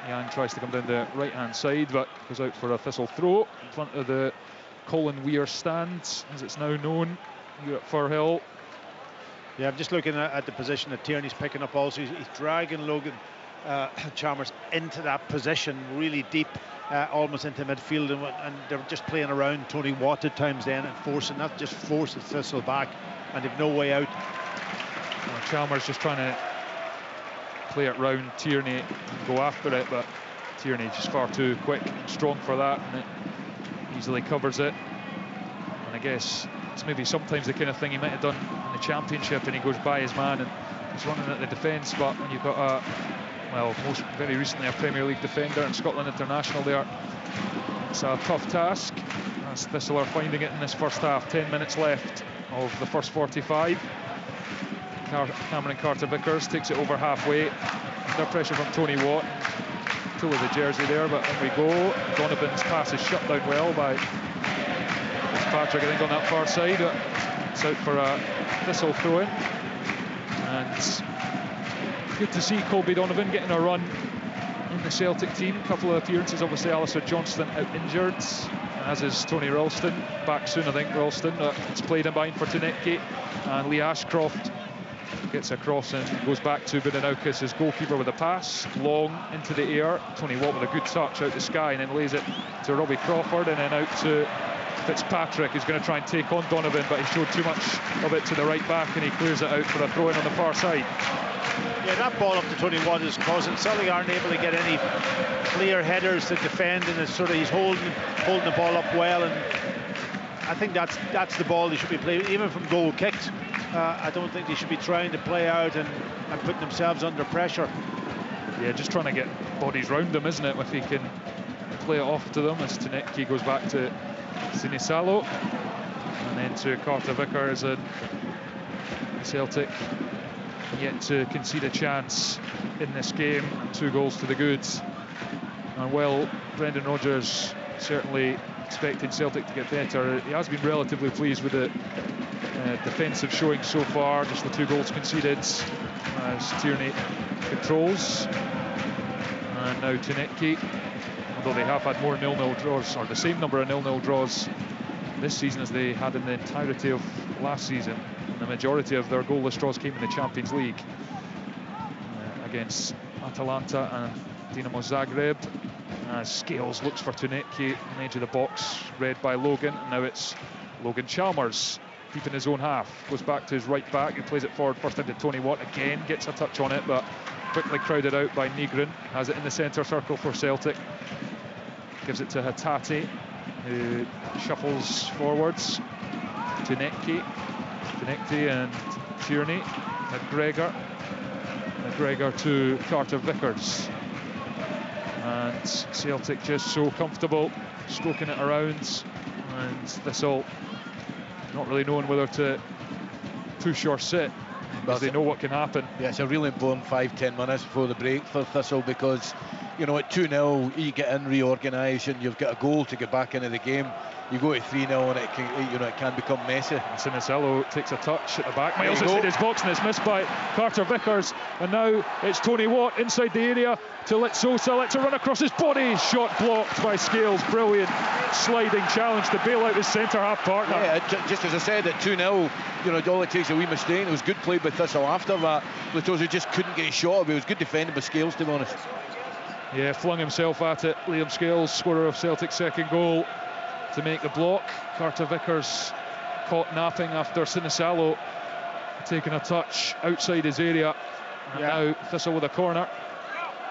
Yang tries to come down the right hand side but goes out for a Thistle throw in front of the Colin Weir stand, as it's now known, here at Firhill. Yeah, I'm just looking at the position that Tierney's picking up also. He's dragging Logan Chalmers into that position really deep, almost into midfield, and they're just playing around Tony Watt at times then, and forces Thistle back, and they've no way out. Well, Chalmers just trying to play it round Tierney and go after it, but Tierney just far too quick and strong for that, and it easily covers it. And I guess it's maybe sometimes the kind of thing he might have done in the Championship, and he goes by his man and he's running at the defence, but when you've got very recently a Premier League defender and Scotland international there, it's a tough task, as Thistle are finding it in this first half. 10 minutes left of the first 45. Cameron Carter-Vickers takes it over halfway, under pressure from Tony Watt, pull of the jersey there, but in we go. Donovan's pass is shut down well by Fitzpatrick, I think, on that far side. It's out for a Thistle throw-in, and good to see Colby Donovan getting a run in the Celtic team. A couple of appearances, obviously Alistair Johnston out injured, as is Tony Ralston, back soon I think. Ralston, it's played in behind for Tunetke, and Lee Ashcroft gets across and goes back to Bunaukis, his goalkeeper, with a pass long into the air. Tony Watt with a good touch out the sky, and then lays it to Robbie Crawford, and then out to Fitzpatrick, who's going to try and take on Donovan, but he showed too much of it to the right back, and he clears it out for a throw-in on the far side. Yeah, that ball up to Tony Watt is causing Celtic aren't able to get any clear headers to defend, and it's sort of he's holding the ball up well, and I think that's the ball they should be playing, even from goal kicks. I don't think they should be trying to play out and putting themselves under pressure. Yeah, just trying to get bodies round them, isn't it, if he can play it off to them, as Tunetke goes back to Sinisalo and then to Carter-Vickers, and Celtic yet to concede a chance in this game, 2 goals to the goods. And well, Brendan Rodgers certainly expecting Celtic to get better. He has been relatively pleased with the defensive showing so far, just the 2 goals conceded as Tierney controls. And now Tunetke, although they have had more 0-0 draws, or the same number of 0-0 draws this season as they had in the entirety of last season. And the majority of their goalless draws came in the Champions League against Atalanta and Dinamo Zagreb. Scales looks for Tunetke on the edge of the box, read by Logan. And now it's Logan Chalmers deep in his own half, goes back to his right back, he plays it forward first into Tony Watt, again gets a touch on it but quickly crowded out by Nygren. Has it in the centre circle for Celtic, gives it to Hatate, who shuffles forwards. Tunetke and Tierney. McGregor to Carter Vickers, and Celtic just so comfortable stroking it around, and Thistle not really knowing whether to push or sit, because they know what can happen. Yeah, it's a really important 5-10 minutes before the break for Thistle, because you know, at 2-0 you get in, reorganise, and you've got a goal to get back into the game. You go to 3-0 and it can, you know, it can become messy. Sinicello takes a touch at the back. Miles inside his box and it's missed by Carter Vickers. And now it's Tony Watt inside the area to let Sosa. Lets it run across his body. Shot blocked by Scales. Brilliant sliding challenge to bail out his centre half partner. Yeah, just as I said, at 2-0, you know, all it takes a wee mistake. It was good play by Thistle after that. Latosa just couldn't get a shot of it. It was good defending by Scales, to be honest. Yeah, flung himself at it. Liam Scales, scorer of Celtic's second goal, to make the block. Carter Vickers caught napping after Sinicello taking a touch outside his area. And now Thistle with a corner.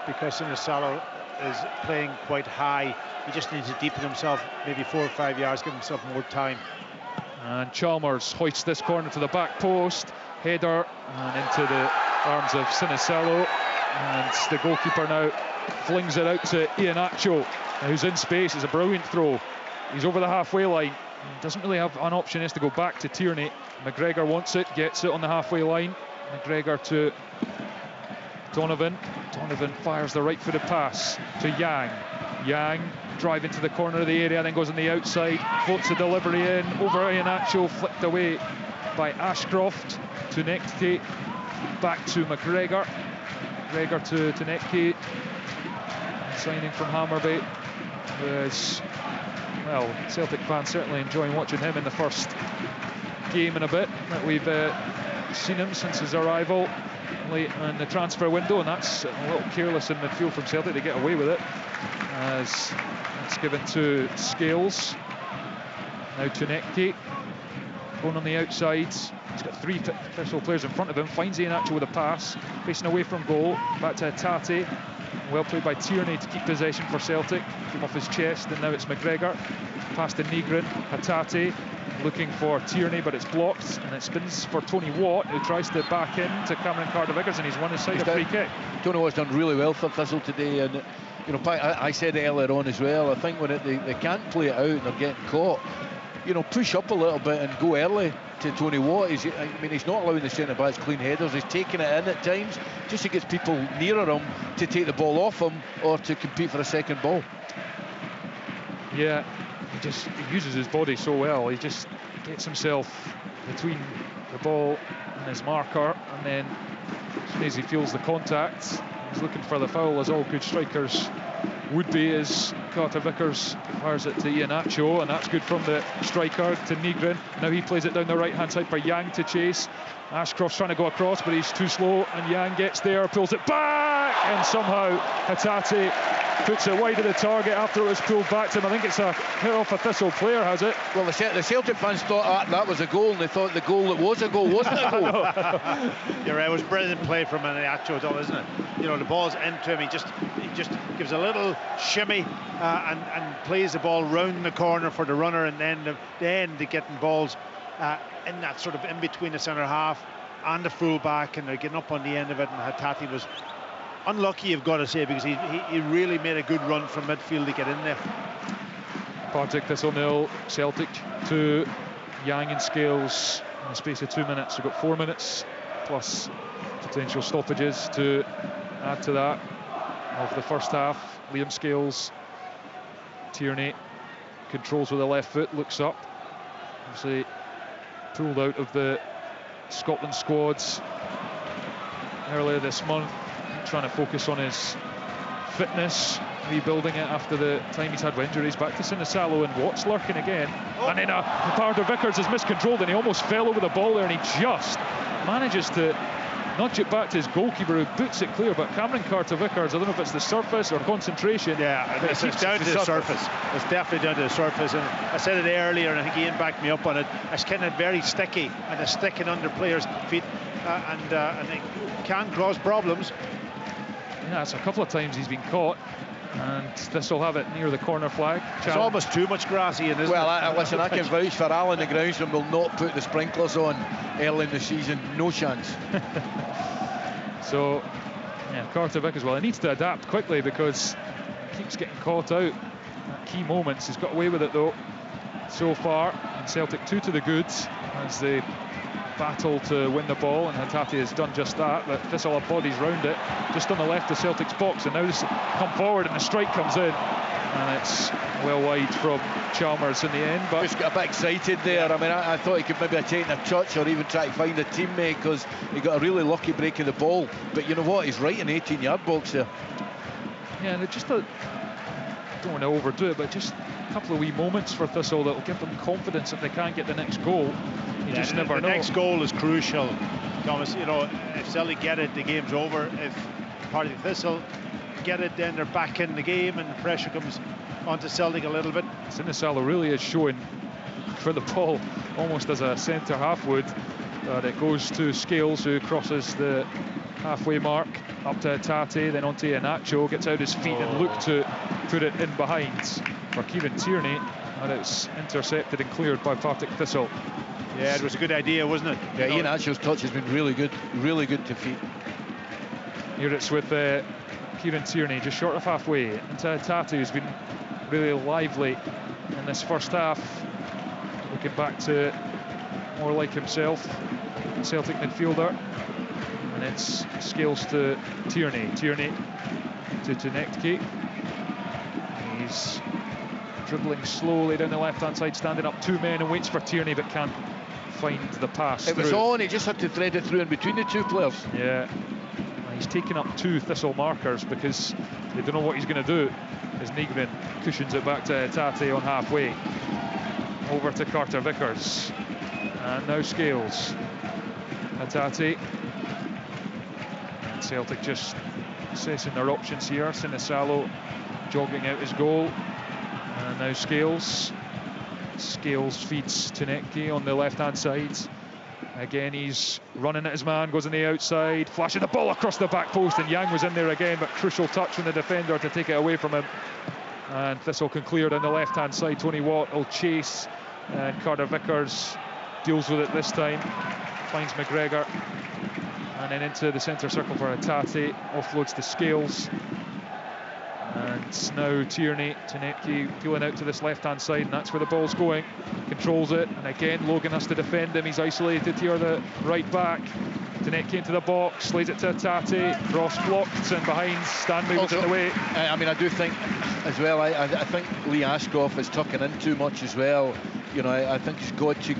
Because Sinicello is playing quite high, he just needs to deepen himself, maybe 4 or 5 yards, give himself more time. And Chalmers hoists this corner to the back post. Header and into the arms of Sinicello. And the goalkeeper now flings it out to Iheanacho, who's in space. It's a brilliant throw. He's over the halfway line. He doesn't really have an option. He has to go back to Tierney. McGregor wants it, gets it on the halfway line. McGregor to Donovan. Donovan fires the right-footed pass to Yang. Yang driving to the corner of the area, then goes on the outside, floats the delivery in, over Iheanacho, flicked away by Ashcroft. Tunetke back to McGregor. McGregor to Tunetke. Signing from Hammarby, who is, well, Celtic fans certainly enjoying watching him in the first game in a bit that we've seen him since his arrival late in the transfer window, and that's a little careless in midfield from Celtic. They get away with it as it's given to Scales. Now Tunetke going on the outside. He's got 3 Thistle players in front of him. Finds Iheanacho with a pass, facing away from goal. Back to Hatate. Well played by Tierney to keep possession for Celtic. Came off his chest, and now it's McGregor. Pass to Nygren. Hatate looking for Tierney, but it's blocked, and it spins for Tony Watt, who tries to back in to Cameron Carter-Vickers, and he's won his side a free kick. Tony Watt's done really well for Thistle today, and you know, I said it earlier on as well. I think when they can't play it out and they're getting caught, you know, push up a little bit and go early to Tony Watt. He's not allowing the centre backs clean headers. He's taking it in at times just to get people nearer him to take the ball off him or to compete for a second ball. Yeah, he uses his body so well. He just gets himself between the ball and his marker, and then as soon as he feels the contact, he's looking for the foul, as all good strikers would be, as Carter Vickers fires it to Iheanacho, and that's good from the striker to Nygren. Now he plays it down the right hand side for Yang to chase. Ashcroft's trying to go across, but he's too slow, and Yang gets there, pulls it back, and somehow Hatate puts it wide of the target after it was pulled back to him. I think it's a hit off a Thistle player, has it? Well, the Celtic fans thought that was a goal, and they thought the goal that was a goal wasn't a goal. You're right, it was brilliant play from Iheanacho, isn't it? You know, the ball's into him, he just gives a little shimmy and plays the ball round the corner for the runner, and then they're getting balls in that sort of in between the centre half and the full back, and they're getting up on the end of it, and Hatate was unlucky, you've got to say, because he really made a good run from midfield to get in there. Partick Thistle 0, Celtic 2. Yang and Scales in the space of 2 minutes. We've got 4 minutes plus potential stoppages to add to that of the first half. Liam Scales, Tierney, controls with the left foot, looks up. Obviously pulled out of the Scotland squads earlier this month, trying to focus on his fitness, rebuilding it after the time he's had with injuries. Back to Sinisalo, and Watts lurking again. And then Carter Vickers is miscontrolled and he almost fell over the ball there, and he just manages to nudge it back to his goalkeeper, who boots it clear. But Cameron Carter Vickers, I don't know if it's the surface or concentration. Yeah, it's down to the surface. It's definitely down to the surface. And I said it earlier, and I think Ian backed me up on it. It's kind of very sticky, and it's sticking under players' feet, and it can cause problems. Yeah, it's a couple of times he's been caught, and this will have it near the corner flag. It's almost too much grass, Ian, isn't it? Listen, I can vouch for Alan, the groundsman will not put the sprinklers on early in the season. No chance. So, yeah, Carter Vickers, well, he needs to adapt quickly because he keeps getting caught out at key moments. He's got away with it, though, so far. And Celtic 2 to the goods as they battle to win the ball, and Hatate has done just that. But Thistle have bodies round it, just on the left of Celtic's box, and now this come forward and the strike comes in, and it's well wide from Chalmers in the end. But just got a bit excited there. I mean, I thought he could maybe have taken a touch or even try to find a teammate, because he got a really lucky break of the ball. But you know what, he's right in the 18-yard box there. Yeah, and just don't want to overdo it, but just a couple of wee moments for Thistle that will give them confidence if they can't get the next goal. You just never know. The next goal is crucial, Thomas. You know, if Celtic get it, the game's over. If Partick Thistle get it, then they're back in the game, and the pressure comes onto Celtic a little bit. Sinisalo really is showing for the ball almost as a centre half would. But it goes to Scales, who crosses the halfway mark up to Hatate, then onto Iheanacho, gets out his feet and look to put it in behind for Kieran Tierney, and it's intercepted and cleared by Partick Thistle. Yeah, it was a good idea, wasn't it? Yeah, Iheanacho's touch has been really good to feet. Here it's with Kieran Tierney, just short of halfway, into Hatate, who's been really lively in this first half, looking back to more like himself, Celtic midfielder. And it's Scales to Tierney. Tierney to Tenecke. He's dribbling slowly down the left-hand side, standing up 2 men, and waits for Tierney, but can't find the pass. It was on, he just had to thread it through in between the two players. Yeah. He's taken up 2 Thistle markers because they don't know what he's going to do, as Nygren cushions it back to Hatate on halfway. Over to Carter Vickers. And now Scales. Hatate. And Celtic just assessing their options here. Sinisalo jogging out his goal. And now Scales. Scales feeds Tenecke on the left-hand side. Again, he's running at his man, goes on the outside, flashing the ball across the back post, and Yang was in there again, but crucial touch from the defender to take it away from him. And Thistle can clear down the left-hand side. Tony Watt will chase, and Carter Vickers deals with it this time, finds McGregor, and then into the centre circle for Hatate, offloads to Scales. And now Tierney, Tenecke peeling out to this left-hand side, and that's where the ball's going. Controls it, and again Logan has to defend him. He's isolated here, the right back. Tenecke into the box, lays it to Hatate, cross blocked, and behind, Stanley was in the way. I mean, I do think as well, I think Lee Ashcroft is tucking in too much as well. You know, I think he's got to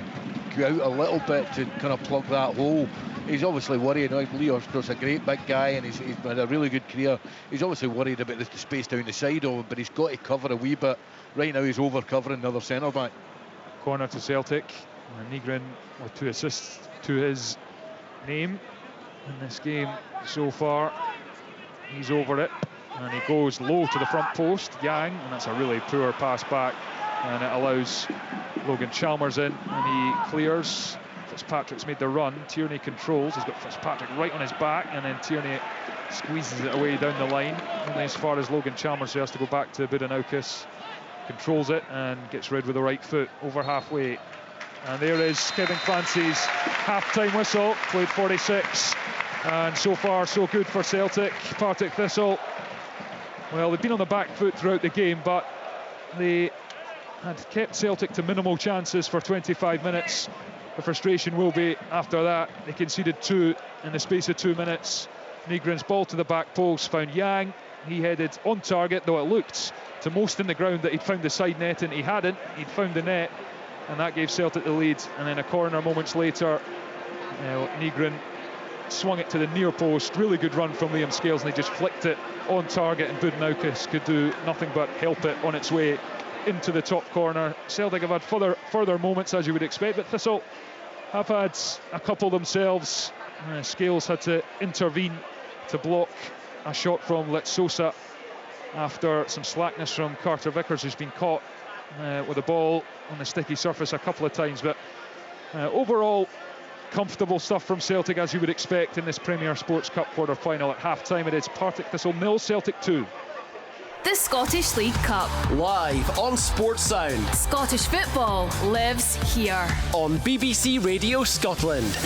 go out a little bit to kind of plug that hole. He's obviously worried. Lee Ashcroft's a great big guy, and he's had a really good career. He's obviously worried about the space down the side of him, but he's got to cover a wee bit. Right now he's over covering the other centre back. Corner to Celtic, and Nygren with 2 assists to his name in this game so far. He's over it, and he goes low to the front post, Yang, and that's a really poor pass back, and it allows Logan Chalmers in, and he clears. Fitzpatrick's made the run, Tierney controls, he's got Fitzpatrick right on his back, and then Tierney squeezes it away down the line, only as far as Logan Chalmers, who has to go back to Budanoukas. Controls it and gets rid with the right foot over halfway. And there is Kevin Clancy's half-time whistle, played 46, and so far so good for Celtic. Partick Thistle, well, they've been on the back foot throughout the game, but they had kept Celtic to minimal chances for 25 minutes. The frustration will be after that. They conceded 2 in the space of 2 minutes. Nygren's ball to the back post, found Yang, He headed on target, though it looked to most in the ground that he'd found the side net, and he hadn't. He'd found the net, and that gave Celtic the lead. And then a corner moments later, Nygren swung it to the near post. Really good run from Liam Scales, and he just flicked it on target, and Budenaukas could do nothing but help it on its way into the top corner. Celtic have had further moments, as you would expect, but Thistle have had a couple themselves. Scales had to intervene to block a shot from Letsosa after some slackness from Carter Vickers, who's been caught with the ball on the sticky surface a couple of times. But overall, comfortable stuff from Celtic, as you would expect in this Premier Sports Cup quarter-final. At half-time, it is Partick Thistle 0, Celtic 2. The Scottish League Cup. Live on Sports Sound. Scottish football lives here. On BBC Radio Scotland.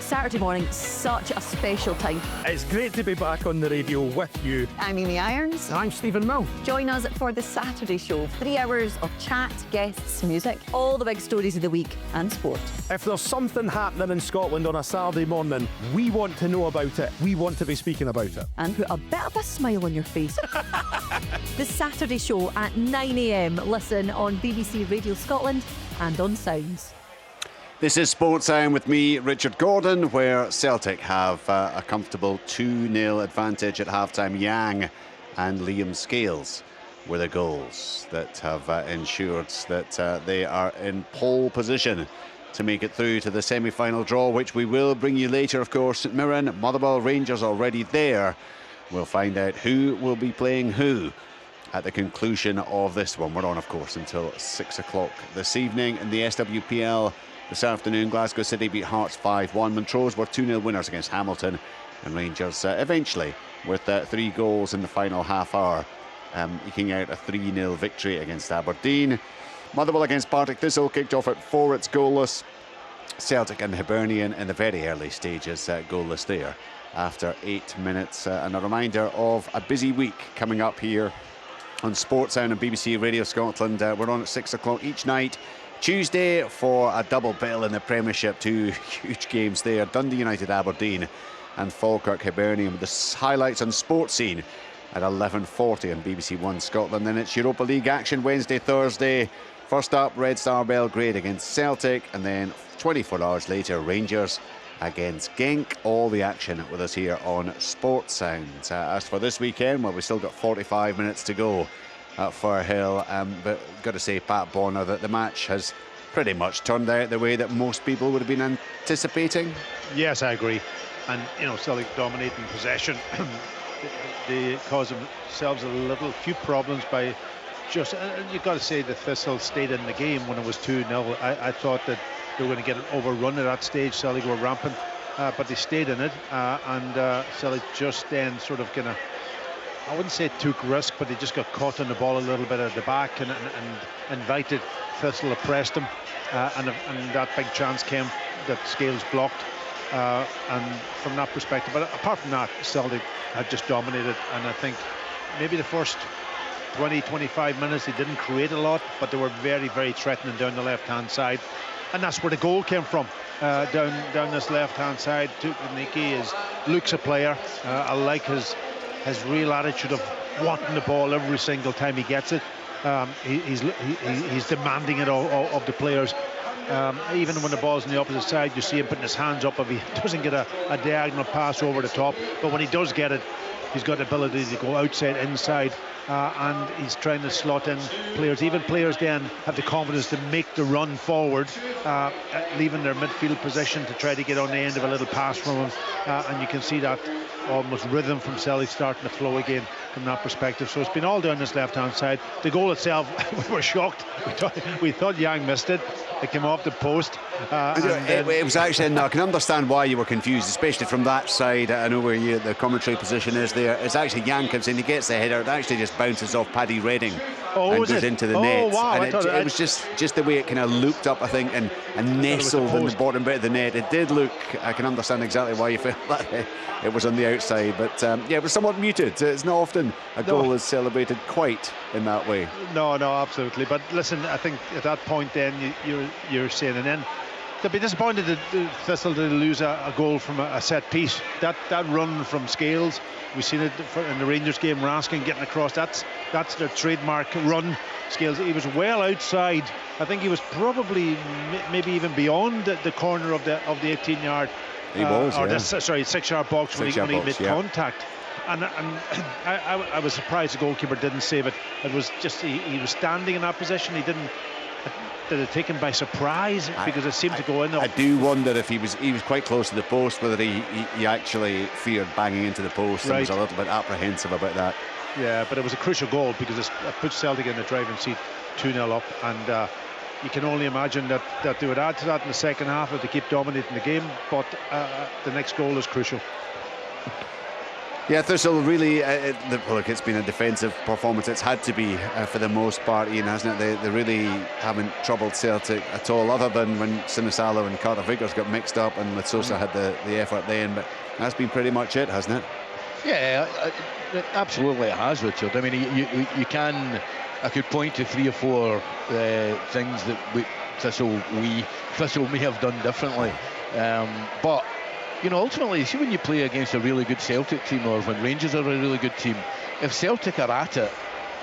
Saturday morning, such a special time. It's great to be back on the radio with you. I'm Amy Irons. I'm Stephen Mill. Join us for the Saturday show. 3 hours of chat, guests, music, all the big stories of the week and sport. If there's something happening in Scotland on a Saturday morning, we want to know about it. We want to be speaking about it. And put a bit of a smile on your face. The Saturday show at 9 a.m. Listen on BBC Radio Scotland and on Sounds. This is Sports Sound with me, Richard Gordon, where Celtic have a comfortable 2-0 advantage at half-time. Yang and Liam Scales were the goals that have ensured that they are in pole position to make it through to the semi-final draw, which we will bring you later, of course. St Mirren, Motherwell, Rangers already there. We'll find out who will be playing who at the conclusion of this one. We're on, of course, until 6 o'clock this evening. In the SWPL this afternoon, Glasgow City beat Hearts 5-1. Montrose were 2-0 winners against Hamilton, and Rangers eventually, with 3 goals in the final half hour, eking out a 3-0 victory against Aberdeen. Motherwell against Partick Thistle kicked off at 4. It's goalless. Celtic and Hibernian in the very early stages, goalless there after 8 minutes. And a reminder of a busy week coming up here on Sports Sound and BBC Radio Scotland. We're on at 6 o'clock each night. Tuesday for a double bill in the Premiership, 2 huge games there. Dundee United, Aberdeen, and Falkirk Hibernian, with the highlights on Sports Scene at 11:40 on BBC One Scotland. Then it's Europa League action Wednesday, Thursday. First up, Red Star Belgrade against Celtic, and then 24 hours later, Rangers against Genk. All the action with us here on Sports Sound. As for this weekend, well, we've still got 45 minutes to go at Firhill, but got to say, Pat Bonner, that the match has pretty much turned out the way that most people would have been anticipating. Yes, I agree. And, you know, Celtic dominating possession. They caused themselves a few problems by just, you've got to say that Thistle stayed in the game when it was 2-0. I thought that they were going to get overrun at that stage. Celtic were rampant, but they stayed in it, and Celtic just then sort of kind of, I wouldn't say took risk, but they just got caught on the ball a little bit at the back and invited Thistle to press them, and that big chance came that Scales blocked, and from that perspective. But apart from that, Celtic had just dominated, and I think maybe the first 20-25 minutes they didn't create a lot, but they were very, very threatening down the left-hand side, and that's where the goal came from. Down this left-hand side, Tukaniki looks a player. I like his real attitude of wanting the ball every single time he gets it. He's demanding it of the players. Even when the ball's on the opposite side, you see him putting his hands up if he doesn't get a diagonal pass over the top. But when he does get it, he's got the ability to go outside, inside, and he's trying to slot in players. Even players then have the confidence to make the run forward, leaving their midfield position to try to get on the end of a little pass from him. And you can see that almost rhythm from Celtic starting to flow again from that perspective. So it's been all down this left-hand side. The goal itself, we were shocked. We thought Yang missed it. It came off the post. It was actually, no, I can understand why you were confused, especially from that side. I know where the commentary position is there. It's actually Yang comes in, he gets the header. It actually just bounces off Paddy Redding and goes into the net. Wow, and it was just the way it kind of looped up, I think, and nestled in the bottom bit of the net. It did look, I can understand exactly why you felt that it was on the outside, but yeah, it was somewhat muted. It's not often a goal is celebrated quite in that way. No, absolutely. But listen, I think at that point then you're saying, and then They'll be disappointed that Thistle did lose a goal from a set piece. That run from Scales, we've seen it in the Rangers game. Raskin getting across. That's their trademark run. Scales, he was well outside. I think he was probably maybe even beyond the corner of the 18-yard. He was, or yeah. 6-yard box when he made contact. And I was surprised the goalkeeper didn't save it. It was just he was standing in that position. He didn't. Did it take him by surprise because it seemed to go in? I do wonder if he was quite close to the post, whether he actually feared banging into the post and was a little bit apprehensive about that. Yeah, but it was a crucial goal because it put Celtic in the driving seat, 2-0 up, and you can only imagine that they would add to that in the second half if they keep dominating the game. But the next goal is crucial. Yeah, Thistle really, look, it's been a defensive performance. It's had to be for the most part, Ian, hasn't it? They really haven't troubled Celtic at all, other than when Sinisalo and Carter Vickers got mixed up and Sosa had the effort then. But that's been pretty much it, hasn't it? Yeah, absolutely it has, Richard. I mean, you can... I could point to 3 or 4 things that Thistle may have done differently. But... you know, ultimately, see when you play against a really good Celtic team or when Rangers are a really good team, if Celtic are at it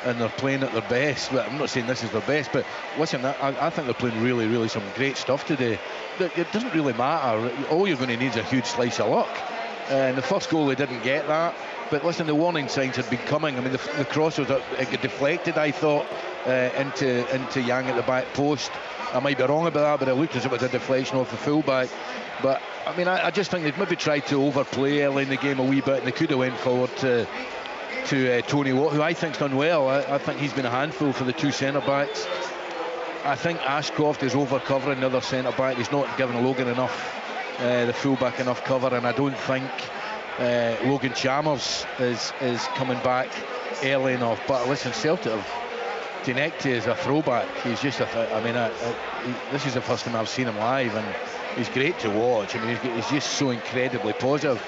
and they're playing at their best, well, I'm not saying this is their best, but listen, I think they're playing really, really some great stuff today. It doesn't really matter. All you're going to need is a huge slice of luck. And the first goal, they didn't get that. But listen, the warning signs had been coming. I mean, the cross was it got deflected, I thought, into Yang at the back post. I might be wrong about that, but it looked as if it was a deflection off the fullback. But I mean, I just think they've maybe tried to overplay early in the game a wee bit, and they could have went forward to Tony Watt, who I think's done well. I think he's been a handful for the 2 centre backs. I think Ashcroft is over covering the other centre back. He's not giving Logan enough, the fullback enough cover, and I don't think Logan Chalmers is coming back early enough. But listen, Celtic have Dinekti is a throwback. He's just this is the first time I've seen him live, and he's great to watch. I mean, he's just so incredibly positive.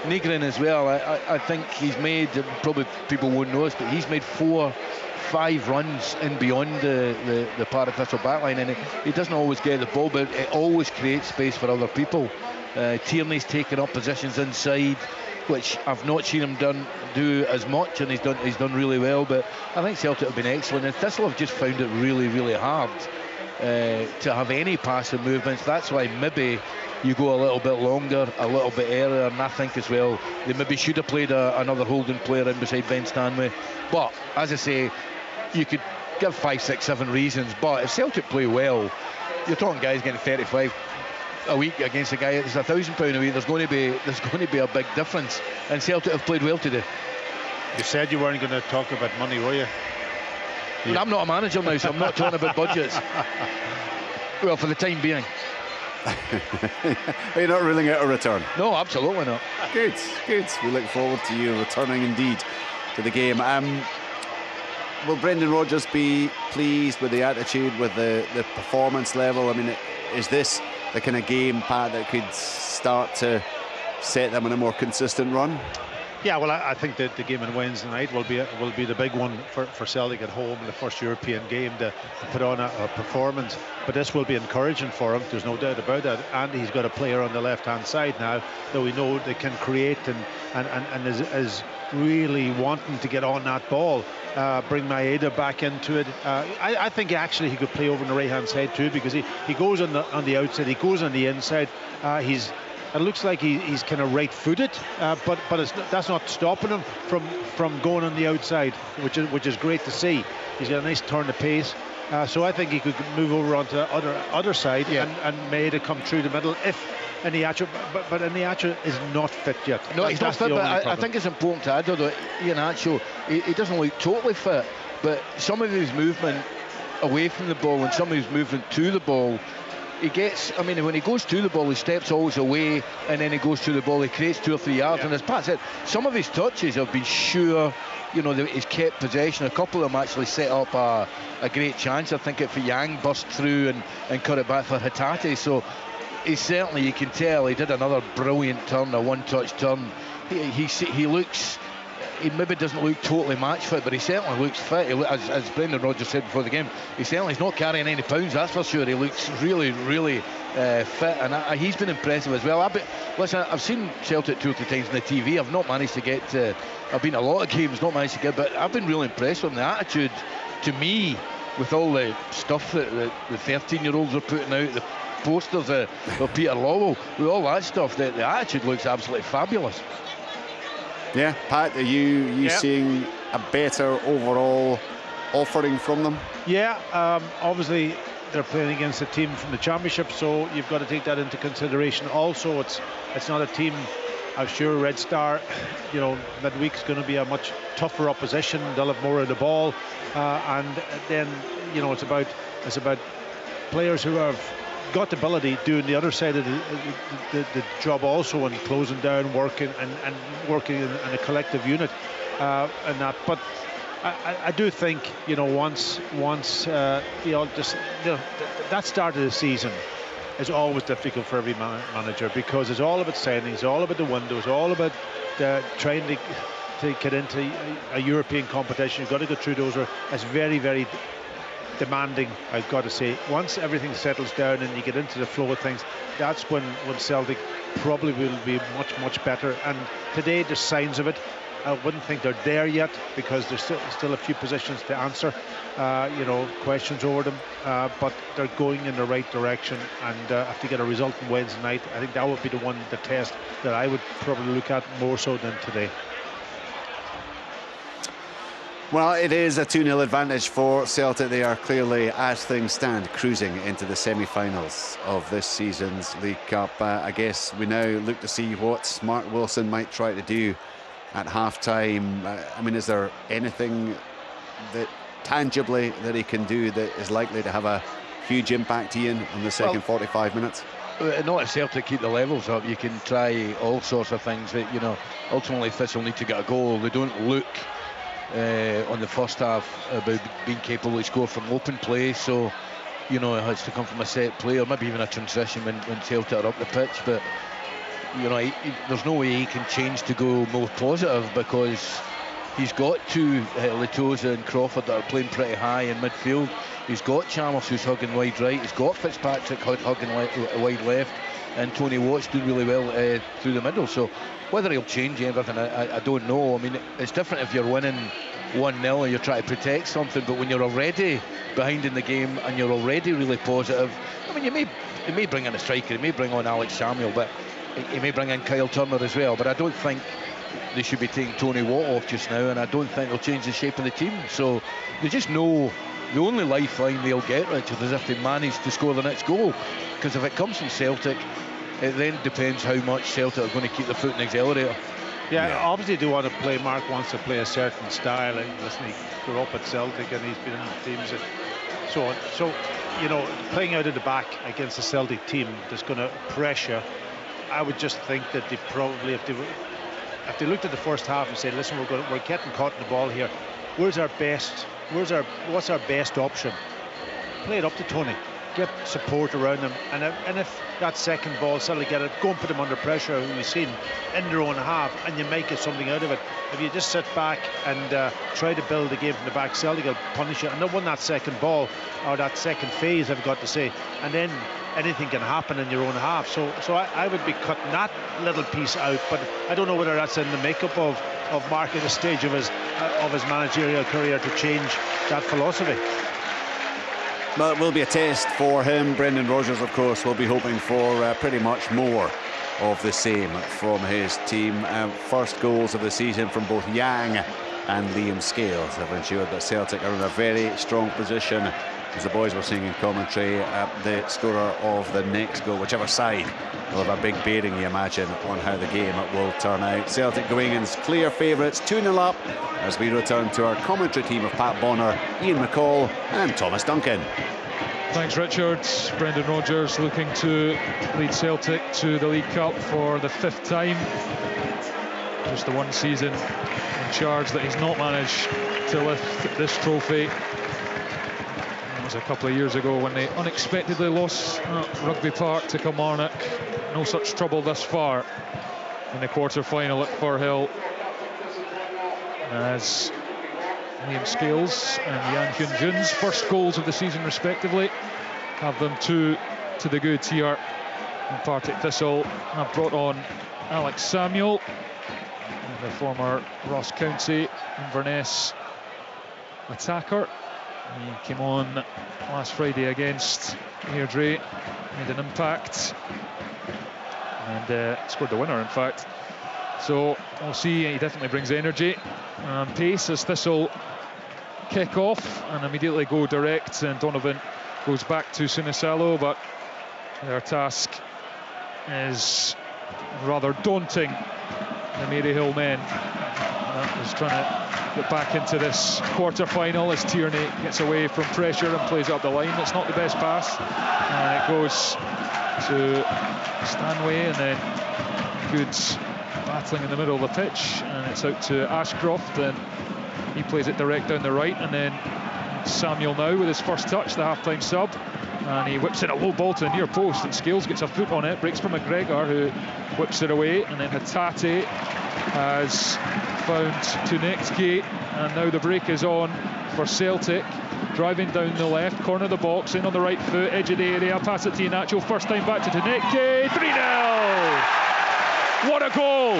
Nygren as well. I think he's made, probably people won't know this, but he's made 4-5 runs in beyond the Partick Thistle backline, and he doesn't always get the ball, but it always creates space for other people. Tierney's taken up positions inside, which I've not seen him do as much, and he's done really well. But I think Celtic have been excellent, and Thistle have just found it really, really hard to have any passing movements. That's why maybe you go a little bit longer, a little bit earlier, and I think as well they maybe should have played another holding player in beside Ben Stanley. But as I say, you could give 5, 6, 7 reasons, but if Celtic play well, you're talking guys getting 35 a week against a guy that's £1,000 a week. There's going to be a big difference, and Celtic have played well today. You said you weren't going to talk about money, were you? Well, I'm not a manager now, so I'm not talking about budgets. Well, for the time being. Are you not ruling out a return? No, absolutely not. Good. We look forward to you returning indeed to the game. Will Brendan Rodgers be pleased with the attitude, with the performance level? I mean, is this the kind of game, Pat, that could start to set them on a more consistent run? Yeah, well, I think that the game on Wednesday night will be the big one for Celtic at home, the first European game to put on a performance. But this will be encouraging for him, there's no doubt about that. And he's got a player on the left-hand side now that we know they can create and is really wanting to get on that ball. Bring Maeda back into it. I think actually he could play over on the right-hand side too, because he goes on the outside, he goes on the inside. It looks like he's kind of right-footed, but that's not stopping him from going on the outside, which is great to see. He's got a nice turn of pace, so I think he could move over onto the other side, and Maeda come through the middle if Iniacho, but Iniacho is not fit yet. No, he's not fit, but I think it's important to add though, Iniacho, he doesn't look totally fit, but some of his movement away from the ball and some of his movement to the ball, he gets, I mean, when he goes to the ball, he steps always away, and then he goes to the ball, he creates 2 or 3 yards, and as Pat said, some of his touches have been sure, you know, he's kept possession. A couple of them actually set up a great chance. I think if Yang burst through and cut it back for Hatate, so he certainly, you can tell, he did another brilliant turn, a one-touch turn. He looks he maybe doesn't look totally match fit, but he certainly looks fit. As Brendan Rodgers said before the game, he's not carrying any pounds, that's for sure. He looks really, really fit, and he's been impressive as well. I've seen Celtic 2 or 3 times on the TV. I've not managed to get I've been to a lot of games, not managed to get, but I've been really impressed with him. The attitude, to me, with all the stuff that the 13-year-olds are putting out, the posters of Peter Lawwell, with all that stuff, the attitude looks absolutely fabulous. Yeah, Pat, are you seeing a better overall offering from them? Yeah, obviously they're playing against a team from the Championship, so you've got to take that into consideration. Also, it's not a team. I'm sure Red Star, midweek's going to be a much tougher opposition. They'll have more of the ball, and then it's about players who have got the ability doing the other side of the job also, and closing down, working and working in a collective unit, and that. But I do think once that start of the season is always difficult for every manager, because it's all about signings, it's all about the windows, all about trying to get into a European competition. You've got to go through those. It's very, very demanding, I've got to say. Once everything settles down and you get into the flow of things, that's when Celtic probably will be much, much better. And today there's signs of it. I wouldn't think they're there yet, because there's still a few positions to answer, questions over them, but they're going in the right direction. And if they get a result on Wednesday night, I think that would be the test that I would probably look at more so than today. Well, it is a 2-0 advantage for Celtic. They are clearly, as things stand, cruising into the semi-finals of this season's League Cup. I guess we now look to see what Mark Wilson might try to do at half-time. Is there anything that tangibly that he can do that is likely to have a huge impact, Ian, on the second 45 minutes? Not if Celtic keep the levels up. You can try all sorts of things. That ultimately Thistle need to get a goal. They don't look on the first half about being capable to score from open play, so it has to come from a set play, or maybe even a transition when Celtic are up the pitch. But there's no way he can change to go more positive, because he's got two Latosa and Crawford that are playing pretty high in midfield. He's got Chalmers who's hugging wide right, he's got Fitzpatrick hugging wide left, and Tony Watts doing really well through the middle. So whether he'll change everything, I don't know. It's different if you're winning 1-0 and you're trying to protect something, but when you're already behind in the game and you're already really positive, he may bring in a striker, he may bring on Alex Samuel, but he may bring in Kyle Turner as well. But I don't think they should be taking Tony Watt off just now, and I don't think they'll change the shape of the team. So they just know the only lifeline they'll get, Richard, is if they manage to score the next goal. Because if it comes from Celtic, it then depends how much Celtic are going to keep their foot in the accelerator. Yeah, obviously they want to play. Mark wants to play a certain style. And listen, he grew up at Celtic and he's been in teams and so on. So, playing out of the back against a Celtic team that's going to pressure, I would just think that they probably, if they looked at the first half and said, listen, we're getting caught in the ball here. What's our best option? Play it up to Tony. Get support around him, and if that second ball suddenly get it, go and put him under pressure, who we've seen in their own half, and you make it something out of it. If you just sit back and try to build the game from the back, Celtic will punish it, and they'll win that second ball, or that second phase, I've got to say, and then anything can happen in your own half. So I would be cutting that little piece out, but I don't know whether that's in the makeup of Mark at the stage of his managerial career to change that philosophy. Well, it will be a test for him. Brendan Rodgers, of course, will be hoping for pretty much more of the same from his team. First goals of the season from both Yang and Liam Scales have ensured that Celtic are in a very strong position, as the boys were saying in commentary, the scorer of the next goal, whichever side, will have a big bearing, you imagine, on how the game will turn out. Celtic going in as clear favourites, 2-0 up, as we return to our commentary team of Pat Bonner, Ian McCall and Thomas Duncan. Thanks, Richard. Brendan Rodgers looking to lead Celtic to the League Cup for the 5th time. Just the one season in charge that he's not managed to lift this trophy. It was a couple of years ago when they unexpectedly lost at Rugby Park to Kilmarnock. No such trouble thus far in the quarter-final at Firhill. as Liam Scales and Jan Hyun-jun's first goals of the season respectively have them 2 to the good here. And Partick Thistle have brought on Alex Samuel, the former Ross County Inverness attacker. He came on last Friday against Airdrie, made an impact and scored the winner in fact. So we'll see, he definitely brings energy and pace as Thistle kick off and immediately go direct, and Donovan goes back to Sinisalo, but their task is rather daunting. The Maryhill men is trying to get back into this quarter-final as Tierney gets away from pressure and plays up the line. It's not the best pass, and it goes to Stanway, and then Goods battling in the middle of the pitch, and it's out to Ashcroft, and he plays it direct down the right, and then Samuel now with his first touch, the half-time sub, and he whips in a low ball to the near post, and Scales gets a foot on it, breaks from McGregor, who whips it away, and then Hatate has found Tunetke, and now the break is on for Celtic, driving down the left corner of the box, in on the right foot, edge of the area, pass it to Iheanacho, first time back to Tunetke, 3-0! What a goal!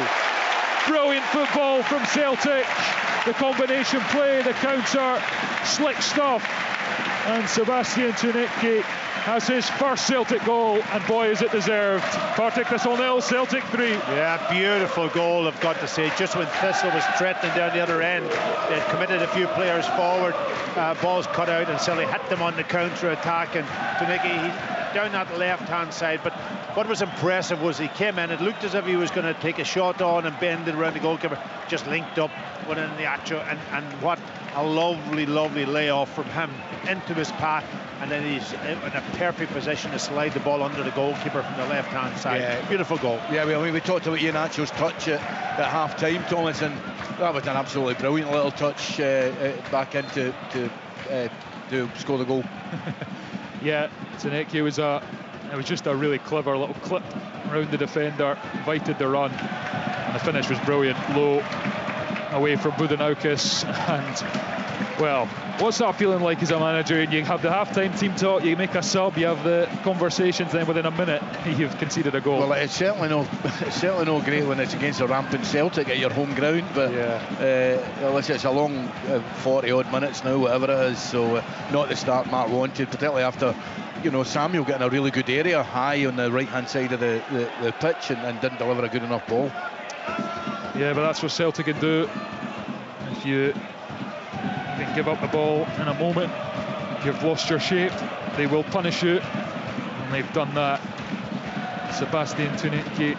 Brilliant football from Celtic. The combination play, the counter, slick stuff, and Sebastian Tunetke has his first Celtic goal, and boy is it deserved. Partick Thistle 0, Celtic 3. Yeah, beautiful goal, I've got to say. Just when Thistle was threatening down the other end, they had committed a few players forward, balls cut out, and Celtic hit them on the counter attack, and Tunetke down that left-hand side. But what was impressive was he came in, it looked as if he was going to take a shot on and bend it around the goalkeeper, just linked up with Iheanacho, and what a lovely layoff from him into his path, and then he's in a perfect position to slide the ball under the goalkeeper from the left-hand side. Yeah. Beautiful goal. Yeah, well, I mean, we talked about Iheanacho's touch at half-time, Thomas, and that was an absolutely brilliant little touch back in to score the goal. Yeah, Tunetke was it was just a really clever little clip around the defender, invited the run, and the finish was brilliant, low, away from Budenaukis, and well, what's that feeling like as a manager? You have the half-time team talk, you make a sub, you have the conversations, then within a minute you've conceded a goal. Well, it's certainly no great when it's against a rampant Celtic at your home ground, but it's a long 40 odd minutes now, whatever it is, so not the start Mark wanted, particularly after Samuel getting a really good area high on the right hand side of the pitch and didn't deliver a good enough ball. Yeah, but that's what Celtic can do. If you can give up the ball in a moment, you've lost your shape, they will punish you, and they've done that. Sebastian Tunetke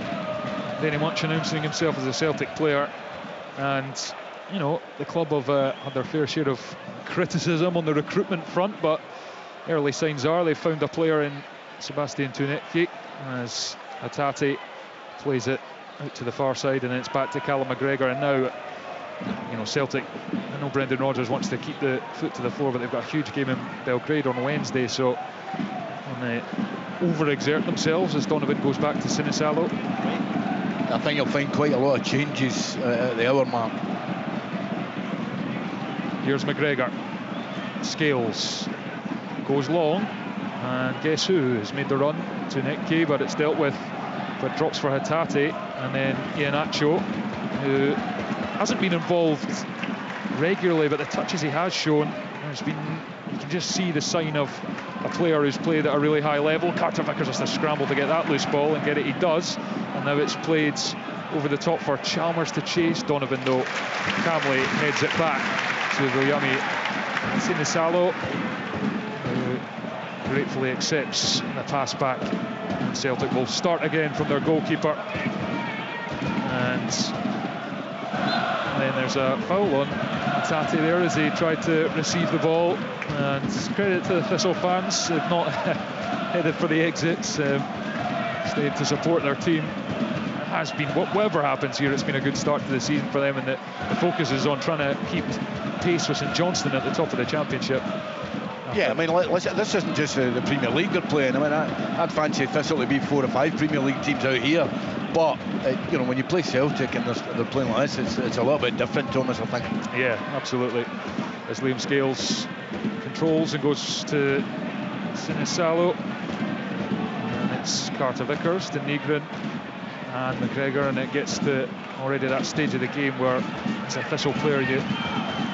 very much announcing himself as a Celtic player, and the club have had their fair share of criticism on the recruitment front, but early signs are they've found a player in Sebastian Tunetke, as Hatate plays it out to the far side, and then it's back to Callum McGregor. And now Celtic, I know Brendan Rodgers wants to keep the foot to the floor, but they've got a huge game in Belgrade on Wednesday, so when they overexert themselves as Donovan goes back to Sinisalo, I think you'll find quite a lot of changes at the hour mark. Here's McGregor, Scales goes long, and guess who has made the run? Tunetke, but it's dealt with, but drops for Hatate, and then Iheanacho, who hasn't been involved regularly, but the touches he has shown, you can just see the sign of a player who's played at a really high level. Carter Vickers has to scramble to get that loose ball and get it, he does, and now it's played over the top for Chalmers to chase Donovan, though calmly heads it back to Williami Sinisalo, who gratefully accepts the pass back, and Celtic will start again from their goalkeeper, and then there's a foul on Hatate there as he tried to receive the ball, and credit to the Thistle fans, they've not headed for the exits, stayed to support their team. It has been, whatever happens here, it's been a good start to the season for them, and the focus is on trying to keep pace with St Johnstone at the top of the championship. Yeah, I mean, this isn't just the Premier League they're playing. I mean, I'd fancy Thistle to be 4 or 5 Premier League teams out here. But you know, when you play Celtic and they're playing like this, it's a little bit different, Thomas, I think. Yeah, absolutely. As Liam Scales controls and goes to Sinisalo, and it's Carter Vickers to Negrin and McGregor, and it gets to already that stage of the game where as a Thistle player you